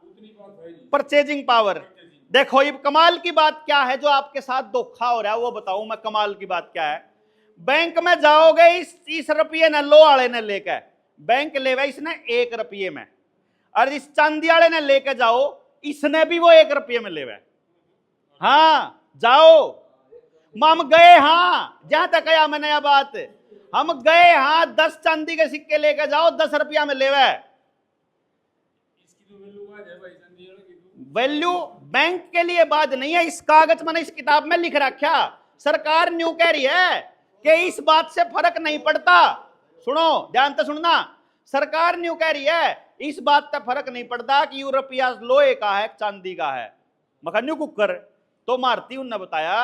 परचेजिंग पावर। देखो ये कमाल की बात क्या है जो आपके साथ धोखा हो रहा है, वो बताऊं मैं कमाल की बात क्या है। बैंक में जाओगे, इस रुपये ने लो वाले ने लेकर बैंक लेवे इसने 1 रुपये में, और इस चांदी वाले ने लेके जाओ, इसने भी वो 1 रुपये में लेवे। हाँ जाओ, हम गए, हाँ जहां तक आया मैंने यह बात, हम गए हाँ 10 चांदी के सिक्के लेके जाओ, 10 रुपया में लेवे। वैल्यू बैंक के लिए बात नहीं है, इस कागज मैंने इस किताब में लिख रखा, सरकार न्यू कह रही है कि इस बात से फर्क नहीं पड़ता। सुनो, ध्यान से सुनना, सरकार न्यू कह रही है इस बात से फर्क नहीं पड़ता कि यूरोपिया लोहे का है चांदी का है। मखन्यू कुकर तो मारती उनने बताया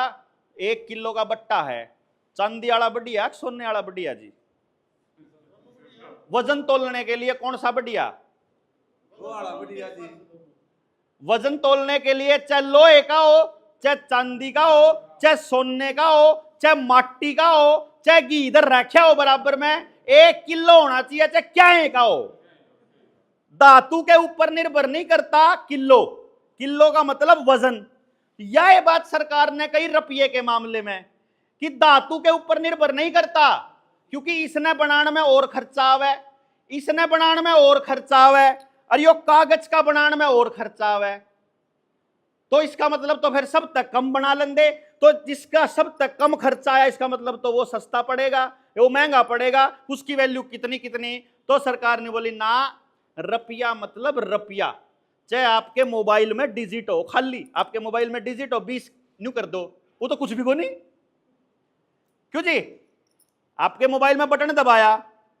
1 किलो का बट्टा है, चांदी वाला बढ़िया सोने वाला बढ़िया जी? वजन तोलने के लिए कौन सा बढ़िया? वजन तोलने के लिए चाहे लोहे का हो, चाहे चांदी का हो, चाहे सोने का हो, चाहे माटी का हो, चाहे घी इधर रखा हो बराबर में 1 किलो होना चाहिए, चाहे क्या का हो। धातु के ऊपर निर्भर नहीं करता किलो, किलो का मतलब वजन। यह बात सरकार ने कही रुपये के मामले में कि धातु के ऊपर निर्भर नहीं करता, क्योंकि इसने बनाने में और खर्चा आवे, इसने बनाने में और खर्चा आवे, और यो कागज का बनाने में और खर्चा आवे। तो इसका मतलब तो फिर सब तक कम बना लेंगे, तो जिसका सब तक कम खर्चा आया इसका मतलब तो वो सस्ता पड़ेगा, वो महंगा पड़ेगा, उसकी वैल्यू कितनी कितनी। तो सरकार ने बोली ना, रुपया मतलब रुपया, चाहे आपके मोबाइल में डिजिट हो, खाली आपके मोबाइल में डिजिट हो 20 न्यू कर दो, वो तो कुछ भी को नहीं। क्यों जी? आपके मोबाइल में बटन दबाया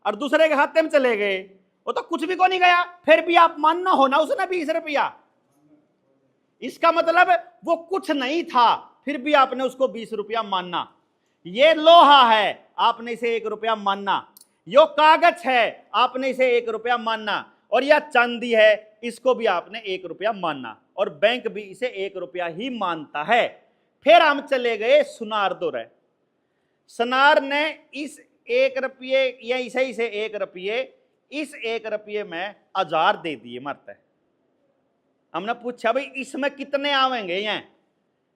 और दूसरे के खाते में चले गए, वो तो कुछ भी को नहीं गया, फिर भी आप मानना हो ना उसने 20 रुपया। इसका मतलब वो कुछ नहीं था, फिर भी आपने उसको 20 रुपया मानना। ये लोहा है, आपने इसे 1 रुपया मानना। यो कागज है, आपने इसे 1 रुपया मानना। और यह चांदी है, इसको भी आपने 1 रुपया मानना। और बैंक भी इसे 1 रुपया ही मानता है। फिर हम चले गए सुनार दौरे। सुनार ने इस 1 रुपये या इसे 1 रुपये, इस 1 रुपये में 1000 दे दिए मरते। हमने पूछा भाई इसमें कितने आवेंगे?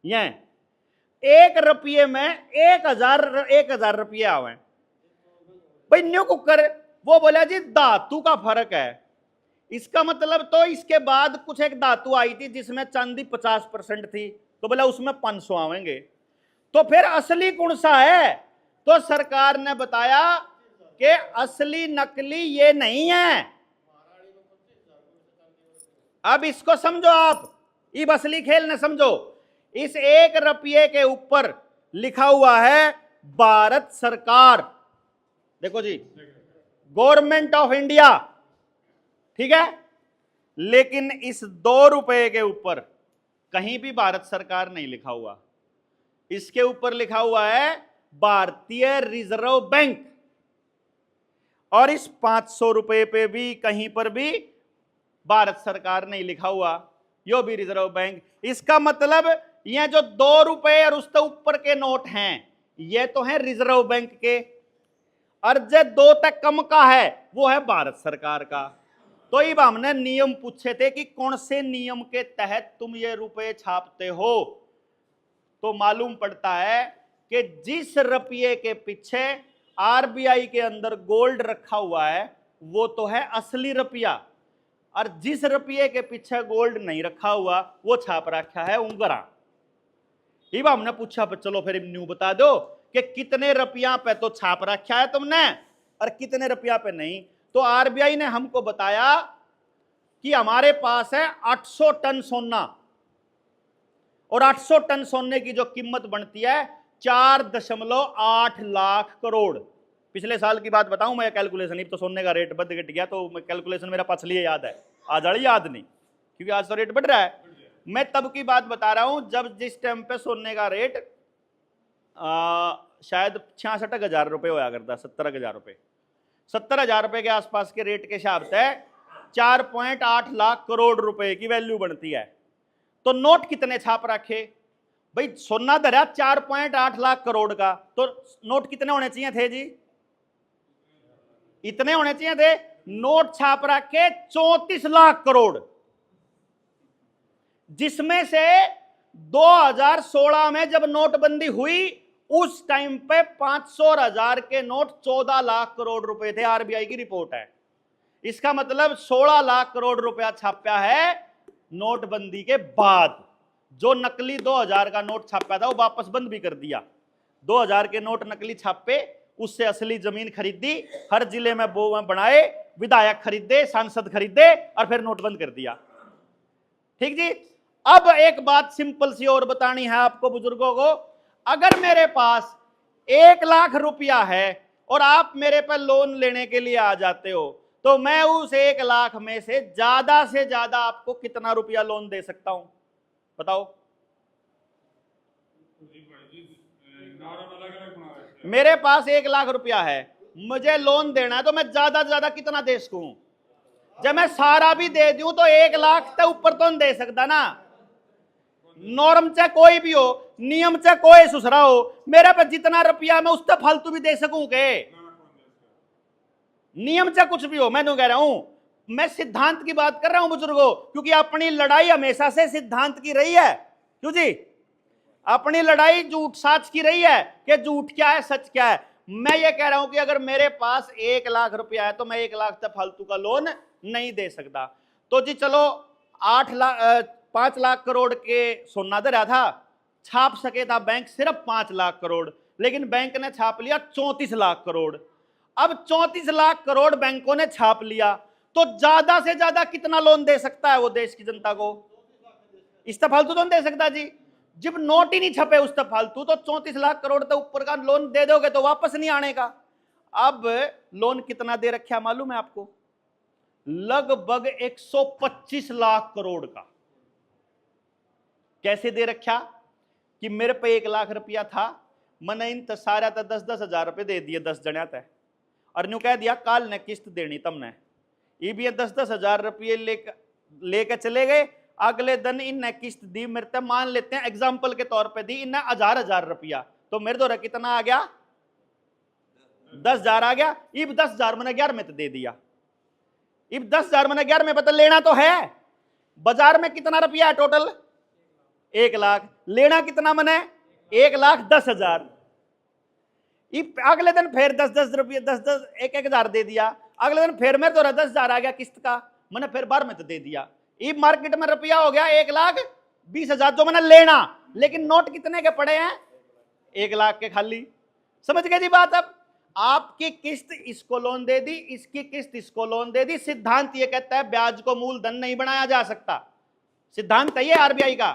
ये 1 रुपये में 1000 रुपये आवे भाई। न्यू कुकर वो बोला जी धातु का फर्क है। इसका मतलब तो इसके बाद कुछ एक धातु आई थी जिसमें चांदी 50% थी, तो बोला उसमें 500 आवेंगे। तो फिर असली कौन सा है? तो सरकार ने बताया कि असली नकली ये नहीं है। अब इसको समझो आप, ये असली खेल न समझो। इस 1 रुपये के ऊपर लिखा हुआ है भारत सरकार, देखो जी, गवर्नमेंट ऑफ इंडिया, ठीक है। लेकिन इस 2 रुपये के ऊपर कहीं भी भारत सरकार नहीं लिखा हुआ, इसके ऊपर लिखा हुआ है भारतीय रिजर्व बैंक। और इस 500 रुपये पे भी कहीं पर भी भारत सरकार नहीं लिखा हुआ, यो भी रिजर्व बैंक। इसका मतलब ये जो 2 रुपये और उससे ऊपर के नोट हैं, ये तो है रिजर्व बैंक के, और जो 2 तक कम का है वो है भारत सरकार का। तो अब हमने नियम पूछे थे कि कौन से नियम के तहत तुम ये रुपए छापते हो, तो मालूम पड़ता है कि जिस रुपये के पीछे आरबीआई के अंदर गोल्ड रखा हुआ है वो तो है असली रुपया, और जिस रुपये के पीछे गोल्ड नहीं रखा हुआ वो छाप रखा है उंगरा। अब हमने पूछा चलो फिर न्यू बता दो कि कितने रुपया पे तो छाप रखा है तुमने और कितने रुपया पे नहीं। तो आरबीआई ने हमको बताया कि हमारे पास है 800 टन सोना, और 800 टन सोने की जो कीमत बनती है 4.8 लाख करोड़। पिछले साल की बात बताऊं मैं, कैलकुलेशन, तो सोने का रेट बढ़ घट गया तो कैलकुलेशन मेरा पछली याद है, आज वाली याद नहीं, क्योंकि आज तो रेट बढ़ रहा है। मैं तब की बात बता रहा हूं जब जिस टाइम पे सोने का रेट शायद 66,000 रुपये होया करता, 70,000 रुपये, 70,000 रुपये के आसपास के रेट के हिसाब से 4.8 लाख करोड़ रुपए की वैल्यू बनती है। तो नोट कितने छाप रखे भाई? सोना धरा 4.8 लाख करोड़ का, तो नोट कितने होने चाहिए थे जी? इतने होने चाहिए थे। नोट छाप रखे 34 लाख करोड़, जिसमें से 2016 में जब नोटबंदी हुई उस टाइम पे 500 और 1000 के नोट 14 लाख करोड़ रुपए थे। आरबीआई की रिपोर्ट है। इसका मतलब 16 लाख करोड़ रुपया छापा है नोटबंदी के बाद। जो नकली 2000 का नोट छापा था वो वापस बंद भी कर दिया। 2000 के नोट नकली छापे, उससे असली जमीन खरीदी, हर जिले में वो बनाए, विधायक खरीदे, सांसद खरीदे, और फिर नोट बंद कर दिया। ठीक जी। अब एक बात सिंपल सी और बतानी है आपको बुजुर्गों को। अगर मेरे पास 1,00,000 रुपया है और आप मेरे पर लोन लेने के लिए आ जाते हो, तो मैं उस 1,00,000 में से ज्यादा आपको कितना रुपया लोन दे सकता हूं, बताओ। मेरे पास 1,00,000 रुपया है, मुझे लोन देना है, तो मैं ज्यादा से ज्यादा कितना दे सकूं? जब मैं सारा भी दे दूं तो 1,00,000 से ऊपर तो नहीं दे सकता ना। नॉर्म चाहे कोई भी हो, नियम चाहे कोई सुसरा हो, मेरे पे जितना रुपया मैं उससे फालतू भी दे सकूं के? नियम चाहे कुछ भी हो, मैं नहीं कह रहा हूं, मैं सिद्धांत की बात कर रहा हूं बुजुर्गों, क्योंकि अपनी लड़ाई हमेशा से सिद्धांत की रही है। क्यों जी? अपनी लड़ाई झूठ सच की रही है कि झूठ क्या है सच क्या है। मैं ये कह रहा हूं कि अगर मेरे पास 1,00,000 रुपया है तो मैं 1,00,000 से फालतू का लोन नहीं दे सकता। तो जी चलो 5 लाख करोड़ के सोना दे था, छाप सके था बैंक सिर्फ 5 लाख करोड़, लेकिन बैंक ने छाप लिया 34 लाख करोड़। अब 34 लाख करोड़ बैंकों ने छाप लिया, तो ज्यादा से ज्यादा कितना लोन दे सकता है वो देश की जनता को? इससे फालतू तो नहीं दे सकता जी। जब नोट ही नहीं छपे उससे फालतू, तो 34 लाख करोड़ से ऊपर का लोन दे दोगे तो वापस नहीं आने का। अब लोन कितना दे रखा मालूम है आपको? लगभग 125 लाख करोड़ का। कैसे दे रखा? कि मेरे पे 1,00,000 रुपया था, मैंने इन सारा 10-10 हजार रुपये दे दिए 10 जने तय, और न्यू कह दिया काल ने किस्त देनी तमने। ये भी 10-10 हजार रुपये लेकर चले गए। अगले दिन इनने किस्त दी मेरे तक, मान लेते हैं एग्जाम्पल के तौर पे दी इनने 1,000 रुपया, तो मेरे द्वारा कितना आ गया? 10,000 आ गया। इब 10,000 मैंने 11 में तो दे दिया। इब 10,000 मैंने 11 में पता लेना तो है। बाजार में कितना रुपया है टोटल? 1,00,000। लेना कितना मैंने? 1,10,000। अगले दिन फिर 10-10 रुपये 10-10 1-1 हजार दे दिया। अगले दिन फिर मेरे तो 10,000 आ गया किस्त का, मैंने फिर 12 में तो दे दिया। इब मार्केट में रुपया हो गया 1,20,000 जो मैंने लेना, लेकिन नोट कितने के पड़े हैं? 1,00,000 के खाली। समझ गए जी बात? अब आपकी किस्त इसको लोन दे दी, इसकी किस्त इसको लोन दे दी। सिद्धांत ये कहता है ब्याज को मूलधन नहीं बनाया जा सकता। सिद्धांत है ये, आरबीआई का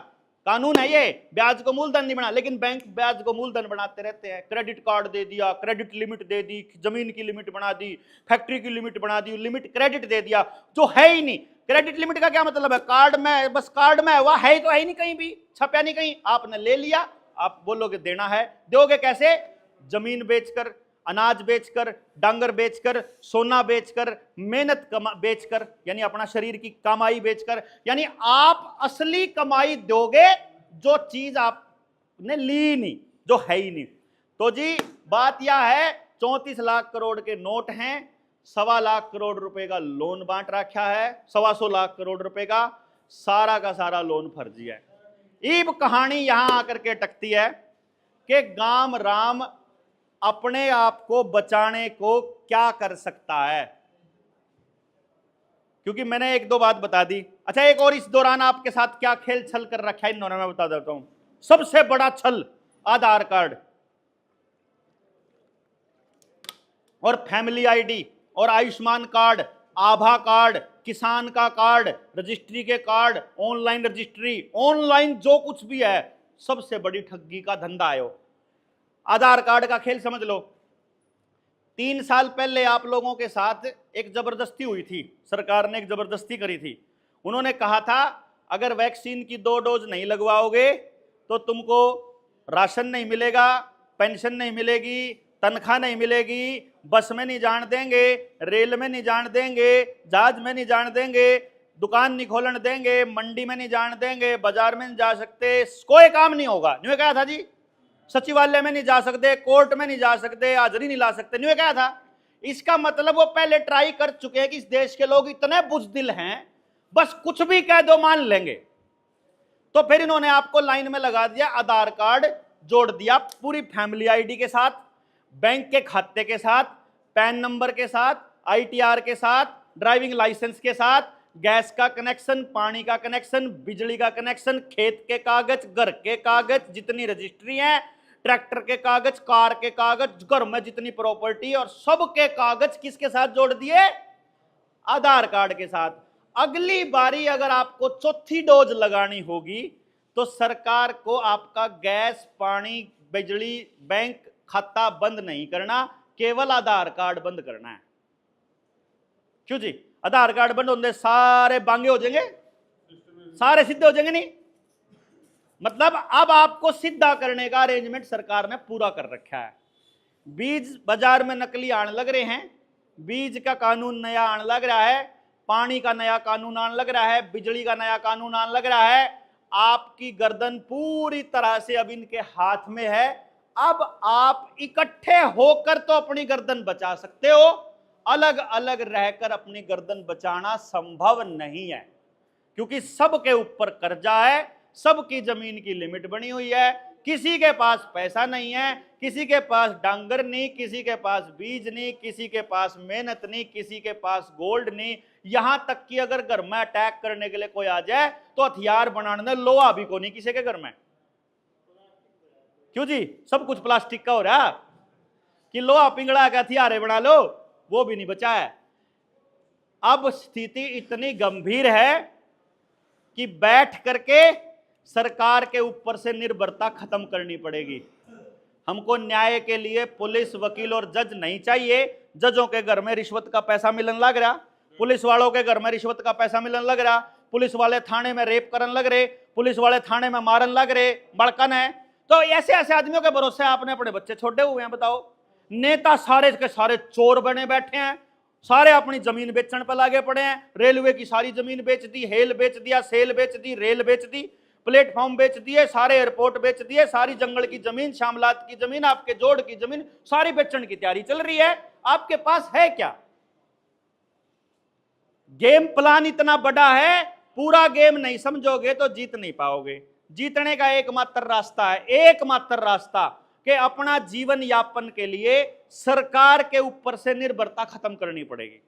कानून है ये, ब्याज को मूलधन नहीं बना। लेकिन बैंक ब्याज को मूलधन बनाते रहते हैं। क्रेडिट कार्ड दे दिया, क्रेडिट लिमिट दे दी, जमीन की लिमिट बना दी, फैक्ट्री की लिमिट बना दी, लिमिट क्रेडिट दे दिया जो है ही नहीं। क्रेडिट लिमिट का क्या मतलब है? कार्ड में, बस कार्ड में वह है तो है ही नहीं, कहीं भी छपया नहीं कहीं। आपने ले लिया, आप बोलोगे देना है, दोगे कैसे? जमीन बेचकर, अनाज बेचकर, डांगर बेचकर, सोना बेचकर, मेहनत बेचकर, यानी अपना शरीर की कमाई बेचकर। यानी आप असली कमाई दोगे जो चीज आपने ली नहीं, जो है ही नहीं। तो जी बात यह है, 34 लाख करोड़ के नोट हैं, 1.25 लाख करोड़ रुपए का लोन बांट रखा है, 125 लाख करोड़ रुपए का, सारा का सारा लोन फर्जी है। ईब कहानी यहां आकर के टकती है कि गांव राम अपने आप को बचाने को क्या कर सकता है। क्योंकि मैंने 1-2 बात बता दी। अच्छा, एक और इस दौरान आपके साथ क्या खेल छल कर रखा है इन्होंने, मैं बता देता हूं। सबसे बड़ा छल आधार कार्ड और फैमिली आईडी और आयुष्मान कार्ड, आभा कार्ड, किसान का कार्ड, रजिस्ट्री के कार्ड, ऑनलाइन रजिस्ट्री, ऑनलाइन जो कुछ भी है, सबसे बड़ी ठगी का धंधा है वो। आधार कार्ड का खेल समझ लो। 3 साल पहले आप लोगों के साथ एक जबरदस्ती हुई थी, सरकार ने एक जबरदस्ती करी थी। उन्होंने कहा था अगर वैक्सीन की 2 डोज नहीं लगवाओगे तो तुमको राशन नहीं मिलेगा, पेंशन नहीं मिलेगी, तनख्वाह नहीं मिलेगी, बस में नहीं जान देंगे, रेल में नहीं जान देंगे, जहाज में नहीं जान देंगे, दुकान नहीं खोलने देंगे, मंडी में नहीं जान देंगे, बाजार में नहीं जा सकते, कोई काम नहीं होगा। न्यू कहा था जी, सचिवालय में नहीं जा सकते, कोर्ट में नहीं जा सकते, हाजिरी नहीं ला सकते, न्यू कहा था। इसका मतलब वो पहले ट्राई कर चुके हैं कि इस देश के लोग इतने बुजदिल हैं, बस कुछ भी कह दो मान लेंगे। तो फिर इन्होंने आपको लाइन में लगा दिया, आधार कार्ड जोड़ दिया पूरी फैमिली आईडी के साथ, बैंक के खाते के साथ, पैन नंबर के साथ, आईटीआर के साथ, ड्राइविंग लाइसेंस के साथ, गैस का कनेक्शन, पानी का कनेक्शन, बिजली का कनेक्शन, खेत के कागज, घर के कागज, जितनी रजिस्ट्री है, ट्रैक्टर के कागज, कार के कागज, घर में जितनी प्रॉपर्टी और सब के कागज किसके साथ जोड़ दिए? आधार कार्ड के साथ। अगली बारी अगर आपको चौथी डोज लगानी होगी तो सरकार को आपका गैस, पानी, बिजली बैंक खाता बंद नहीं करना, केवल आधार कार्ड बंद करना है। क्यों जी? आधार कार्ड बंद होने सारे बांगे हो जाएंगे, सारे सीधे हो जाएंगे नहीं? मतलब अब आपको सीधा करने का अरेंजमेंट सरकार ने पूरा कर रखा है। बीज बाजार में नकली आने लग रहे हैं, बीज का कानून नया आने लग रहा है, पानी का नया कानून आने लग रहा है, बिजली का नया कानून आने लग रहा है। आपकी गर्दन पूरी तरह से अब इनके हाथ में है। अब आप इकट्ठे होकर तो अपनी गर्दन बचा सकते हो, अलग अलग रहकर अपनी गर्दन बचाना संभव नहीं है, क्योंकि सबके ऊपर कर्जा है, सबकी जमीन की लिमिट बनी हुई है। किसी के पास पैसा नहीं है, किसी के पास डांगर नहीं, किसी के पास बीज नहीं, किसी के पास मेहनत नहीं, किसी के पास गोल्ड नहीं। यहां तक कि अगर घर में अटैक करने के लिए कोई आ जाए तो हथियार बनाने लोहा भी को नहीं किसी के घर में। क्यों जी? सब कुछ प्लास्टिक का हो रहा कि लोहा पिंगड़ा के हथियारे बना लो, वो भी नहीं बचा है। अब स्थिति इतनी गंभीर है कि बैठ करके सरकार के ऊपर से निर्भरता खत्म करनी पड़ेगी। हमको न्याय के लिए पुलिस, वकील और जज नहीं चाहिए। जजों के घर में रिश्वत का पैसा मिलने लग रहा, पुलिस वालों के घर में रिश्वत का पैसा मिलने लग रहा, पुलिस वाले थाने में रेप करने लग रहे, पुलिस वाले थाने में मारन लग रहे, बड़कन है। तो ऐसे ऐसे आदमियों के भरोसे आपने अपने बच्चे छोड़े हुए हैं। बताओ, नेता सारे के सारे चोर बने बैठे हैं, सारे अपनी जमीन बेचने पर लागे पड़े हैं। रेलवे की सारी जमीन बेच दी, हेल बेच दिया, सेल बेच दी, रेल बेच दी, प्लेटफॉर्म बेच दिए, सारे एयरपोर्ट बेच दिए, सारी जंगल की जमीन, शामलात की जमीन, आपके जोड़ की जमीन, सारी बेचने की तैयारी चल रही है। आपके पास है क्या? गेम प्लान इतना बड़ा है, पूरा गेम नहीं समझोगे तो जीत नहीं पाओगे। जीतने का एकमात्र रास्ता है, एकमात्र रास्ता कि अपना जीवन यापन के लिए सरकार के ऊपर से निर्भरता खत्म करनी पड़ेगी।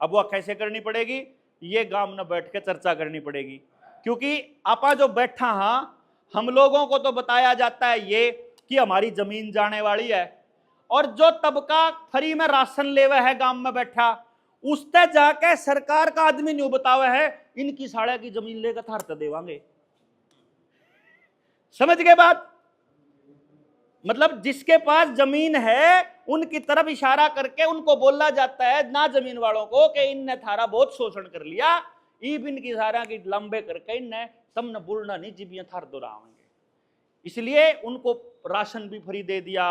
अब वह कैसे करनी पड़ेगी? ये गांव में बैठ के चर्चा करनी पड़ेगी, क्योंकि आपा जो बैठा हाँ, हम लोगों को तो बताया जाता है ये कि हमारी जमीन जाने वाली है, और जो तबका फ्री में राशन लेवे है गांव में बैठा, उसते जाके सरकार का आदमी नहीं बतावे है इनकी साड़े की जमीन लेकर थारते देवांगे। समझ गए बात? मतलब जिसके पास जमीन है उनकी तरफ इशारा करके उनको बोला जाता है ना जमीन वालों को कि इनने थारा बहुत शोषण कर लिया, ईबिन की सारा की लंबे करके इनने तमने बोलना नहीं जीबियां थार दोहराएंगे। इसलिए उनको राशन भी फ्री दे दिया,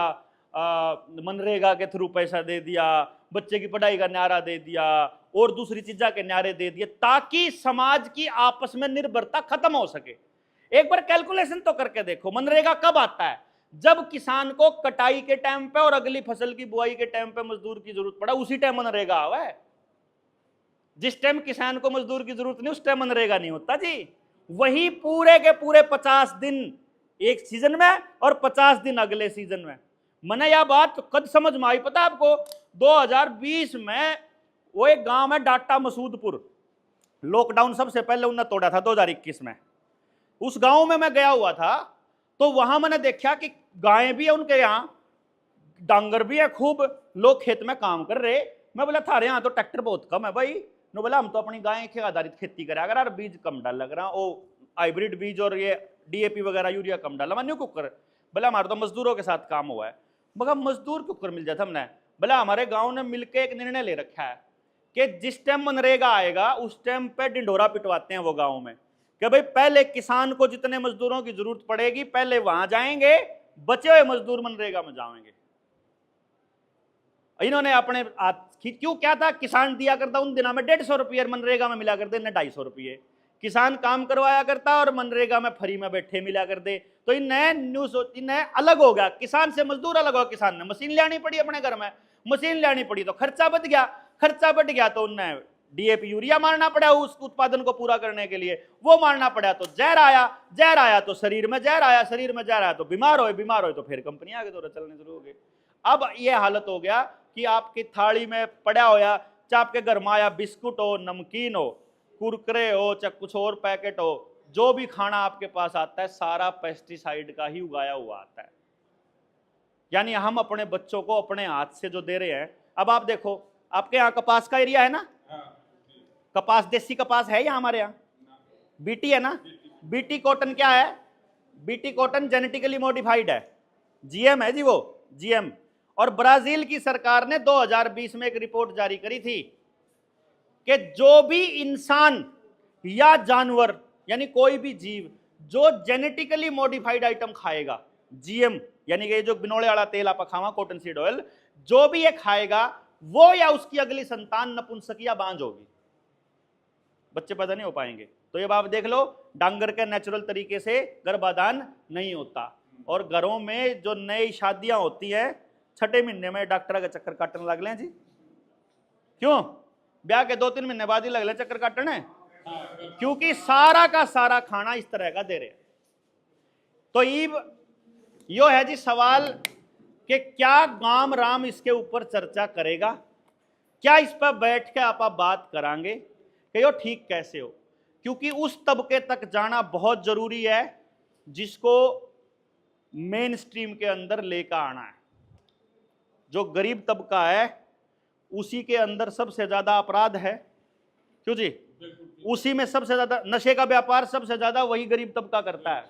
मनरेगा के थ्रू पैसा दे दिया, बच्चे की पढ़ाई का न्यारा दे दिया, और दूसरी चीजा के न्यारे दे दिए, ताकि समाज की आपस में निर्भरता खत्म हो सके। एक बार कैलकुलेशन तो करके देखो, मनरेगा कब आता है? जब किसान को कटाई के टाइम पे और अगली फसल की बुआई के टाइम पे मजदूर की जरूरत पड़ा, उसी टाइम मनरेगा आवा है। जिस टाइम किसान को मजदूर की जरूरत नहीं, उस टाइम मनरेगा नहीं होता जी। वही पूरे के पूरे 50 दिन एक सीजन में और 50 दिन अगले सीजन में। मैंने यह बात कद समझ में आई पता आपको? 2020 में वो एक गांव है डाटा मसूदपुर, लॉकडाउन सबसे पहले उन्होंने तोड़ा था 2021 में। उस गांव में मैं गया हुआ था, तो वहां मैंने देखा कि गायें भी है उनके यहाँ, डांगर भी है खूब, लोग खेत में काम कर रहे। मैं बोला थारे यहाँ तो ट्रैक्टर बहुत कम है भाई। नो बोला हम तो अपनी गाय के आधारित खेती करा अगर, बीज कम डाल लग रहा, वो हाइब्रिड बीज और ये डीएपी वगैरह यूरिया कम डाला। मैं कुकर बोला हमारे तो मजदूरों के साथ काम हुआ है। मगर मजदूर कुकर मिल जाता हमने। बोला हमारे गाँव ने मिलकर एक निर्णय ले रखा है कि जिस टाइम मनरेगा आएगा उस टाइम पे ढिंढोरा पिटवाते हैं वो गाँव में, कि भाई पहले किसान को जितने मजदूरों की जरूरत पड़ेगी पहले वहां जाएंगे, बचे हुए मजदूर मनरेगा में जाएंगे। इन्होंने अपने क्यों क्या था, किसान दिया करता उन दिनों में 150 रुपये, मनरेगा में मिला करते 250 रुपये। किसान काम करवाया करता और मनरेगा में फ्री में बैठे मिला करते। तो इन्हें अलग हो गया, किसान से मजदूर अलग हो। किसान ने मशीन लानी पड़ी अपने घर में, मशीन लानी पड़ी तो खर्चा बढ़ गया, खर्चा बढ़ गया तो उन्हें डीएपी यूरिया मारना पड़ा उस उत्पादन को पूरा करने के लिए, वो मारना पड़ा तो जहर आया, जहर आया तो शरीर में जहर आया, शरीर में जहर आया तो बीमार हो तो फिर कंपनी आगे तो चलने शुरू हो गई। अब ये हालत हो गया कि आपकी थाली में पड़ा होया, चाहे आपके घर में आया बिस्कुट हो, नमकीन हो, कुरकुरे हो, चाहे कुछ और पैकेट हो, जो भी खाना आपके पास आता है सारा पेस्टिसाइड का ही उगाया हुआ आता है। यानी हम अपने बच्चों को अपने हाथ से जो दे रहे हैं। अब आप देखो, आपके यहाँ कपास का एरिया है ना, कपास देसी कपास है या हमारे यहाँ बीटी है ना। बीटी कॉटन क्या है? बीटी कॉटन जेनेटिकली मॉडिफाइड है। जीएम है जी वो, जीएम। और ब्राजील की सरकार ने 2020 में एक रिपोर्ट जारी करी थी कि जो भी इंसान या जानवर यानी कोई भी जीव जो जेनेटिकली मॉडिफाइड आइटम खाएगा, जीएम यानी कि जो बिनोले वाला तेल आप खावा, कॉटन सीड ऑयल, जो भी ये खाएगा वो या उसकी अगली संतान नपुंसक या बांझ होगी, बच्चे पैदा नहीं हो पाएंगे। तो ये बात देख लो, डांगर के नेचुरल तरीके से गर्भाधान नहीं होता। और घरों में जो नई शादियां होती है, छठे महीने में डॉक्टर का चक्कर काटने लग लें जी। क्यों? ब्याह के 2-3 महीने बाद ही लग ले चक्कर काटने, क्योंकि सारा का सारा खाना इस तरह का दे रहे। तो यो है जी सवाल कि क्या गाम राम इसके ऊपर चर्चा करेगा, क्या इस पर बैठ के आप बात करांगे कि यो ठीक कैसे हो, क्योंकि उस तबके तक जाना बहुत जरूरी है जिसको मेन स्ट्रीम के अंदर लेकर आना है। जो गरीब तबका है उसी के अंदर सबसे ज्यादा अपराध है, क्यों जी? उसी में सबसे ज्यादा नशे का व्यापार सबसे ज्यादा वही गरीब तबका करता है।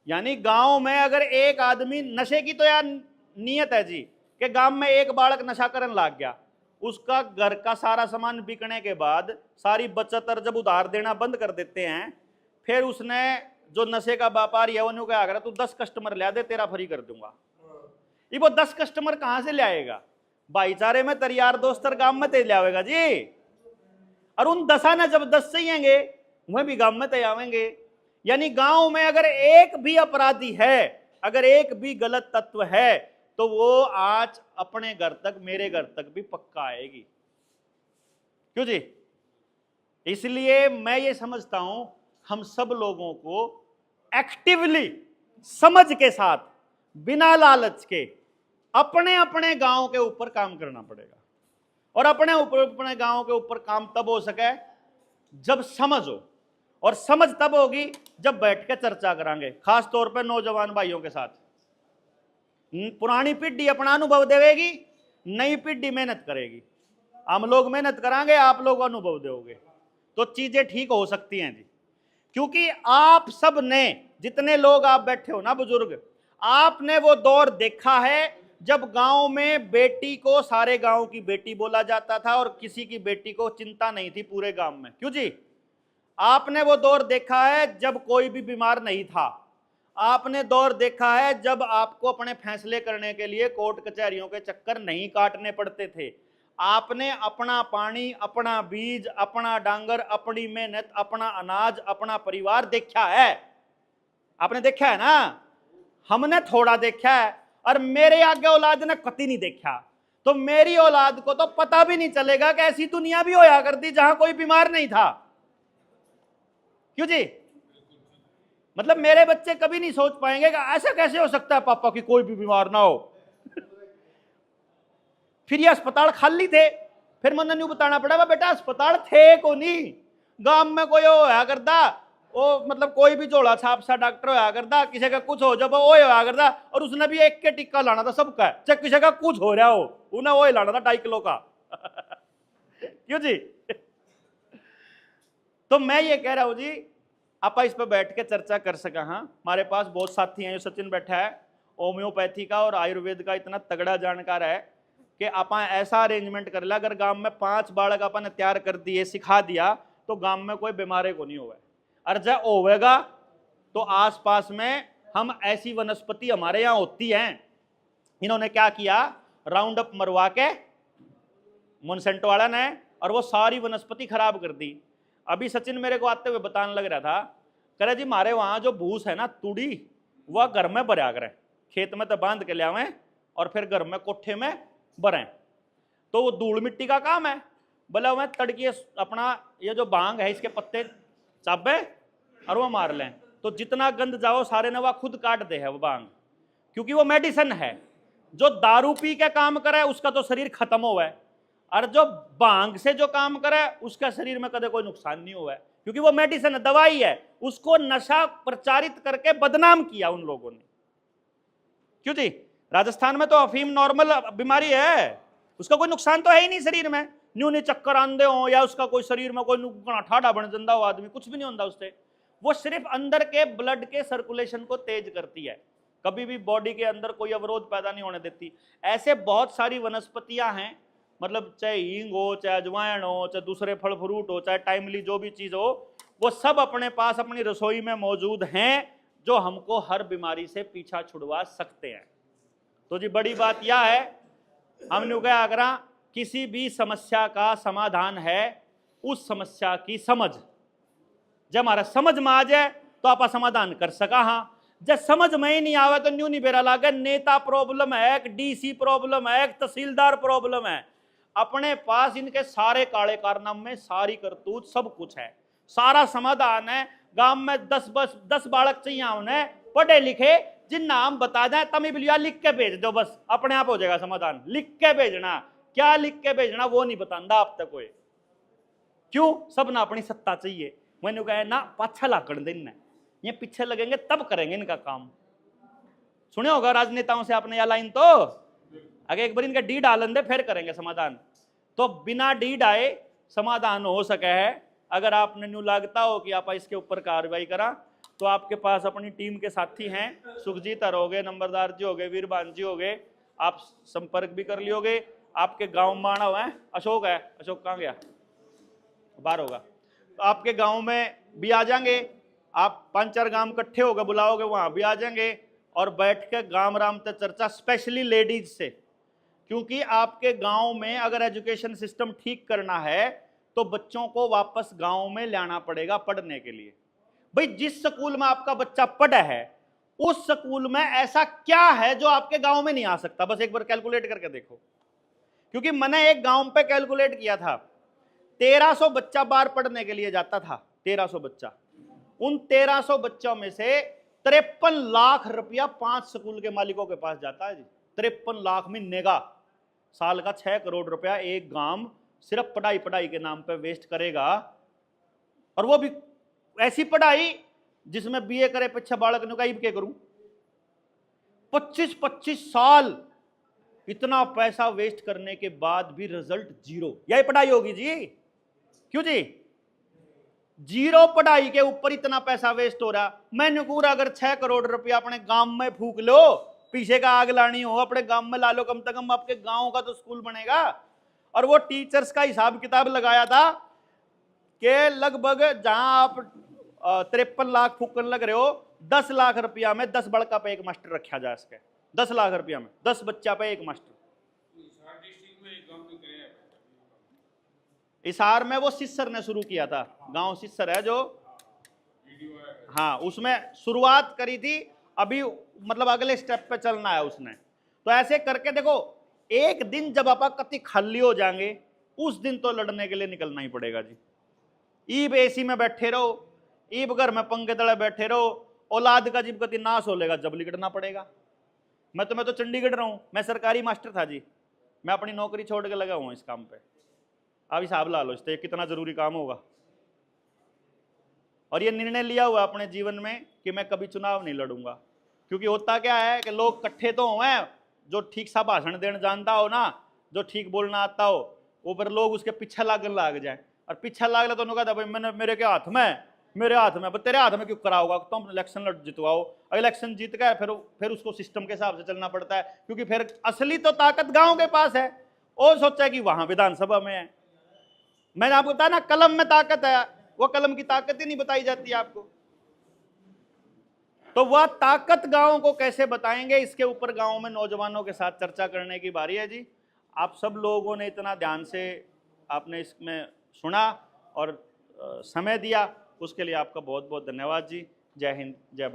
यानी गांव में अगर एक आदमी, नशे की तो यार नियत है जी कि गांव में एक बालक नशा करने लग गया, उसका घर का सारा सामान बिकने के बाद सारी बचत और जब उधार देना बंद कर देते हैं, फिर उसने जो नशे का व्यापारी है वो क्या करा, तू 10 कस्टमर ले दे, तेरा फ्री कर दूंगा। ये वो 10 कस्टमर कहां से ले आएगा? भाईचारे में तेरे यार दोस्त गांव में ते ले आवेगा जी। और उन 10 ने जब 10 सहींगे वह भी गांव में ते आवेंगे। यानी गांव में अगर एक भी अपराधी है, अगर एक भी गलत तत्व है, तो वो आज अपने घर तक, मेरे घर तक भी पक्का आएगी, क्यों जी? इसलिए मैं ये समझता हूं हम सब लोगों को एक्टिवली, समझ के साथ, बिना लालच के अपने अपने गांव के ऊपर काम करना पड़ेगा। और अपने गांव के ऊपर काम तब हो सके जब समझ हो, और समझ तब होगी जब बैठ के चर्चा करांगे, खास तौर पे नौजवान भाइयों के साथ। पुरानी पीढ़ी अपना अनुभव देवेगी, नई पीढ़ी मेहनत करेगी। हम लोग मेहनत करांगे, आप लोग अनुभव दोगे, तो चीजें ठीक हो सकती हैं जी। क्योंकि आप सब ने, जितने लोग आप बैठे हो ना बुजुर्ग, आपने वो दौर देखा है जब गांव में बेटी को सारे गांव की बेटी बोला जाता था और किसी की बेटी को चिंता नहीं थी पूरे गांव में, क्यों जी? आपने वो दौर देखा है जब कोई भी बीमार नहीं था। आपने दौर देखा है जब आपको अपने फैसले करने के लिए कोर्ट कचहरियों के चक्कर नहीं काटने पड़ते थे। आपने अपना पानी, अपना बीज, अपना डांगर, अपनी मेहनत, अपना अनाज, अपना परिवार देखा है। आपने देखा है ना? हमने थोड़ा देखा है, और मेरे आगे औलाद ने कति नहीं देखा। तो मेरी औलाद को तो पता भी नहीं चलेगा कि ऐसी दुनिया भी होया करती जहां कोई बीमार नहीं था, क्यों जी? मतलब मेरे बच्चे कभी नहीं सोच पाएंगे कि ऐसा कैसे हो सकता है पापा कि कोई भी बीमार ना हो। फिर ये अस्पताल खाली थे, फिर मैंने न्यू बताना पड़ा बेटा अस्पताल थे को नहीं, गांव में कोई होया करता, वो मतलब कोई भी झोला छाप सा डॉक्टर होया करता, किसी का कुछ हो जब वो होया करता, और उसने भी एक के टिक्का लाना था सबका, चाहे किसी का कुछ हो रहा हो उन्हें वो लाना था 2.5 किलो का। क्यों जी? तो मैं ये कह रहा हूं जी, आप इस पर बैठ के चर्चा कर सका। हाँ, हमारे पास बहुत साथी हैं, जो सचिन बैठा है, होम्योपैथी का और आयुर्वेद का इतना तगड़ा जानकार है कि आप ऐसा अरेंजमेंट कर लिया, अगर गांव में 5 बालक अपन ने तैयार कर दिए, सिखा दिया, तो गांव में कोई बीमारी को नहीं होगा। और जब होगा तो आसपास में हम ऐसी वनस्पति हमारे यहाँ होती हैं, इन्होंने क्या किया, राउंड अप मरवा के मोनसेंटो वाला ने, और वो सारी वनस्पति खराब कर दी। अभी सचिन मेरे को आते हुए बताने लग रहा था, कह रहे जी हमारे वहाँ जो भूस है ना तुड़ी, वह घर में भरा करें, खेत में तो बांध के ले आवें और फिर घर में कोठे में भरें, तो वो धूल मिट्टी का काम है। बोला मैं तड़की अपना ये जो भांग है इसके पत्ते चाबे और वो मार लें, तो जितना गंद जाओ सारे ने वह खुद काट दे है वो भांग, क्योंकि वो मेडिसिन है। जो दारू पी के काम करे उसका तो शरीर खत्म हुआ है, और जो भांग से जो काम करे उसका शरीर में कदे कोई नुकसान नहीं हुआ है, क्योंकि वो मेडिसिन है, दवाई है। उसको नशा प्रचारित करके बदनाम किया उन लोगों ने, क्यों जी? राजस्थान में तो अफीम नॉर्मल बीमारी है, उसका कोई नुकसान तो है ही नहीं शरीर में, न्यू नहीं चक्कर आंदे हो या उसका कोई शरीर में कोई ठाडा बन जाता हो आदमी, कुछ भी नहीं होता उससे। वो सिर्फ अंदर के ब्लड के सर्कुलेशन को तेज करती है। कभी भी बॉडी के अंदर कोई अवरोध पैदा नहीं होने देती। ऐसे बहुत सारी वनस्पतियां हैं, मतलब चाहे हींग हो, चाहे अजवाइन हो, चाहे दूसरे फल फ्रूट हो, चाहे टाइमली जो भी चीज हो, वो सब अपने पास अपनी रसोई में मौजूद हैं जो हमको हर बीमारी से पीछा छुड़वा सकते हैं। तो जी बड़ी बात यह है, हमने कहा अगर किसी भी समस्या का समाधान है, उस समस्या की समझ जब हमारा समझ में आ जाए तो आप समाधान कर सका। हाँ, जब समझ में ही नहीं आवे तो न्यू नहीं बेरा लागे, नेता प्रॉब्लम है, एक डीसी प्रॉब्लम है, एक तहसीलदार प्रॉब्लम है। अपने पास इनके सारे काले कारनामे में सारी करतूत सब कुछ है, सारा समाधान है। गांव में 10 बालक चाहिए उन्हें पढ़े लिखे, जिन नाम बता दें तमी बिलिया लिख के भेज दो, बस अपने आप हो जाएगा समाधान। लिख के भेजना, क्या लिख के भेजना वो नहीं बताता अब तक कोई। क्यों? सब ना अपनी सत्ता चाहिए। मैंने कहा ना पाछा लाकड़ दिन ये पीछे लगेंगे तब करेंगे इनका काम। सुने होगा राजनेताओं से आपने यह लाइन, तो अगर एक बार इनका डी डालन दे फिर करेंगे समाधान। तो बिना डी डाए समाधान हो सके है। अगर आपने न्यू लगता हो कि आप इसके ऊपर कार्रवाई करा, तो आपके पास अपनी टीम के साथी हैं, सुखजीत हो गए, नंबरदार जी हो गए, वीरबान जी हो गए, आप संपर्क भी कर लियोगे। आपके गांव में आना हुआ है, अशोक है, अशोक कहाँ गया, बाहर होगा, तो आपके गांव में भी आ जाएंगे। आप 5-4 गांव इकट्ठे होकर बुलाओगे, वहां भी आ जाएंगे और बैठ के गांव राम तक चर्चा, स्पेशली लेडीज से। क्योंकि आपके गांव में अगर एजुकेशन सिस्टम ठीक करना है तो बच्चों को वापस गांव में लाना पड़ेगा पढ़ने के लिए। भाई जिस स्कूल में आपका बच्चा पढ़ा है उस स्कूल में ऐसा क्या है जो आपके गांव में नहीं आ सकता? बस एक बार कैलकुलेट करके देखो। क्योंकि मैंने एक गांव पे कैलकुलेट किया था, 1300 बच्चा बाहर पढ़ने के लिए जाता था, 1300 बच्चा। उन 1300 बच्चों में से 53 लाख रुपया 5 स्कूल के मालिकों के पास जाता है जी। 53 लाख महीने का, साल का 6 करोड़ रुपया एक गांव सिर्फ पढ़ाई के नाम पे वेस्ट करेगा। और वो भी ऐसी पढ़ाई जिसमें बीए करे पीछे बालक ने कहीं क्या करूं, 25-25 साल इतना पैसा वेस्ट करने के बाद भी रिजल्ट जीरो। यही पढ़ाई होगी जी? क्यों जी? जीरो पढ़ाई के ऊपर इतना पैसा वेस्ट हो रहा। मैंने पूरा अगर 6 करोड़ रुपया अपने गांव में फूक लो, पीछे का आग लानी हो अपने गांव में ला लो, कम से कम आपके गांव का तो स्कूल बनेगा। और वो टीचर्स का हिसाब किताब लगाया था कि लगभग जहां आप 53 लाख फूकने लग रहे हो, 10 लाख रुपया में 10 बड़का पे एक मास्टर रखा जा सके। 10 लाख रुपया में 10 बच्चा पे एक मास्टर। हिसार में वो सिस्सर ने शुरू किया था, गांव सिस्सर है जो, हाँ उसमें शुरुआत करी थी। अभी मतलब अगले स्टेप पे चलना है उसने। तो ऐसे करके देखो, एक दिन जब आप कति खाली हो जाएंगे उस दिन तो लड़ने के लिए निकलना ही पड़ेगा जी। ईब एसी में बैठे रहो, ईब घर में पंखे तले बैठे रहो, औलाद का जब कति नाश हो लेगा जब लिकड़ना पड़ेगा। मैं तो चंडीगढ़ रहा हूं, मैं सरकारी मास्टर था जी, मैं अपनी नौकरी छोड़ के लगा हुआ इस काम पे। आप हिसाब ला लो इससे कितना जरूरी काम होगा। और ये निर्णय लिया हुआ अपने जीवन में कि मैं कभी चुनाव नहीं लड़ूंगा। क्योंकि होता क्या है कि लोग इकट्ठे तो हुए, जो ठीक सा भाषण देना जानता हो ना, जो ठीक बोलना आता हो, वो पर लोग उसके पीछे लाग जाए। और पीछे लाग तो उन्होंने कहा था भाई मैंने मेरे के हाथ में, मेरे हाथ में, तेरे हाथ में क्यों कराओगा, तुम इलेक्शन लड़ जितवाओ। इलेक्शन जीत गए फिर उसको सिस्टम के हिसाब से चलना पड़ता है। क्योंकि फिर असली तो ताकत गांव के पास है। और सोचा कि वहां विधानसभा में है। मैंने आपको बताया ना कलम में ताकत है, वो कलम की ताकत ही नहीं बताई जाती आपको। तो वह ताकत गांव को कैसे बताएंगे, इसके ऊपर गांव में नौजवानों के साथ चर्चा करने की बारी है जी। आप सब लोगों ने इतना ध्यान से आपने इसमें सुना और समय दिया, उसके लिए आपका बहुत बहुत धन्यवाद जी। जय हिंद, जय भारत।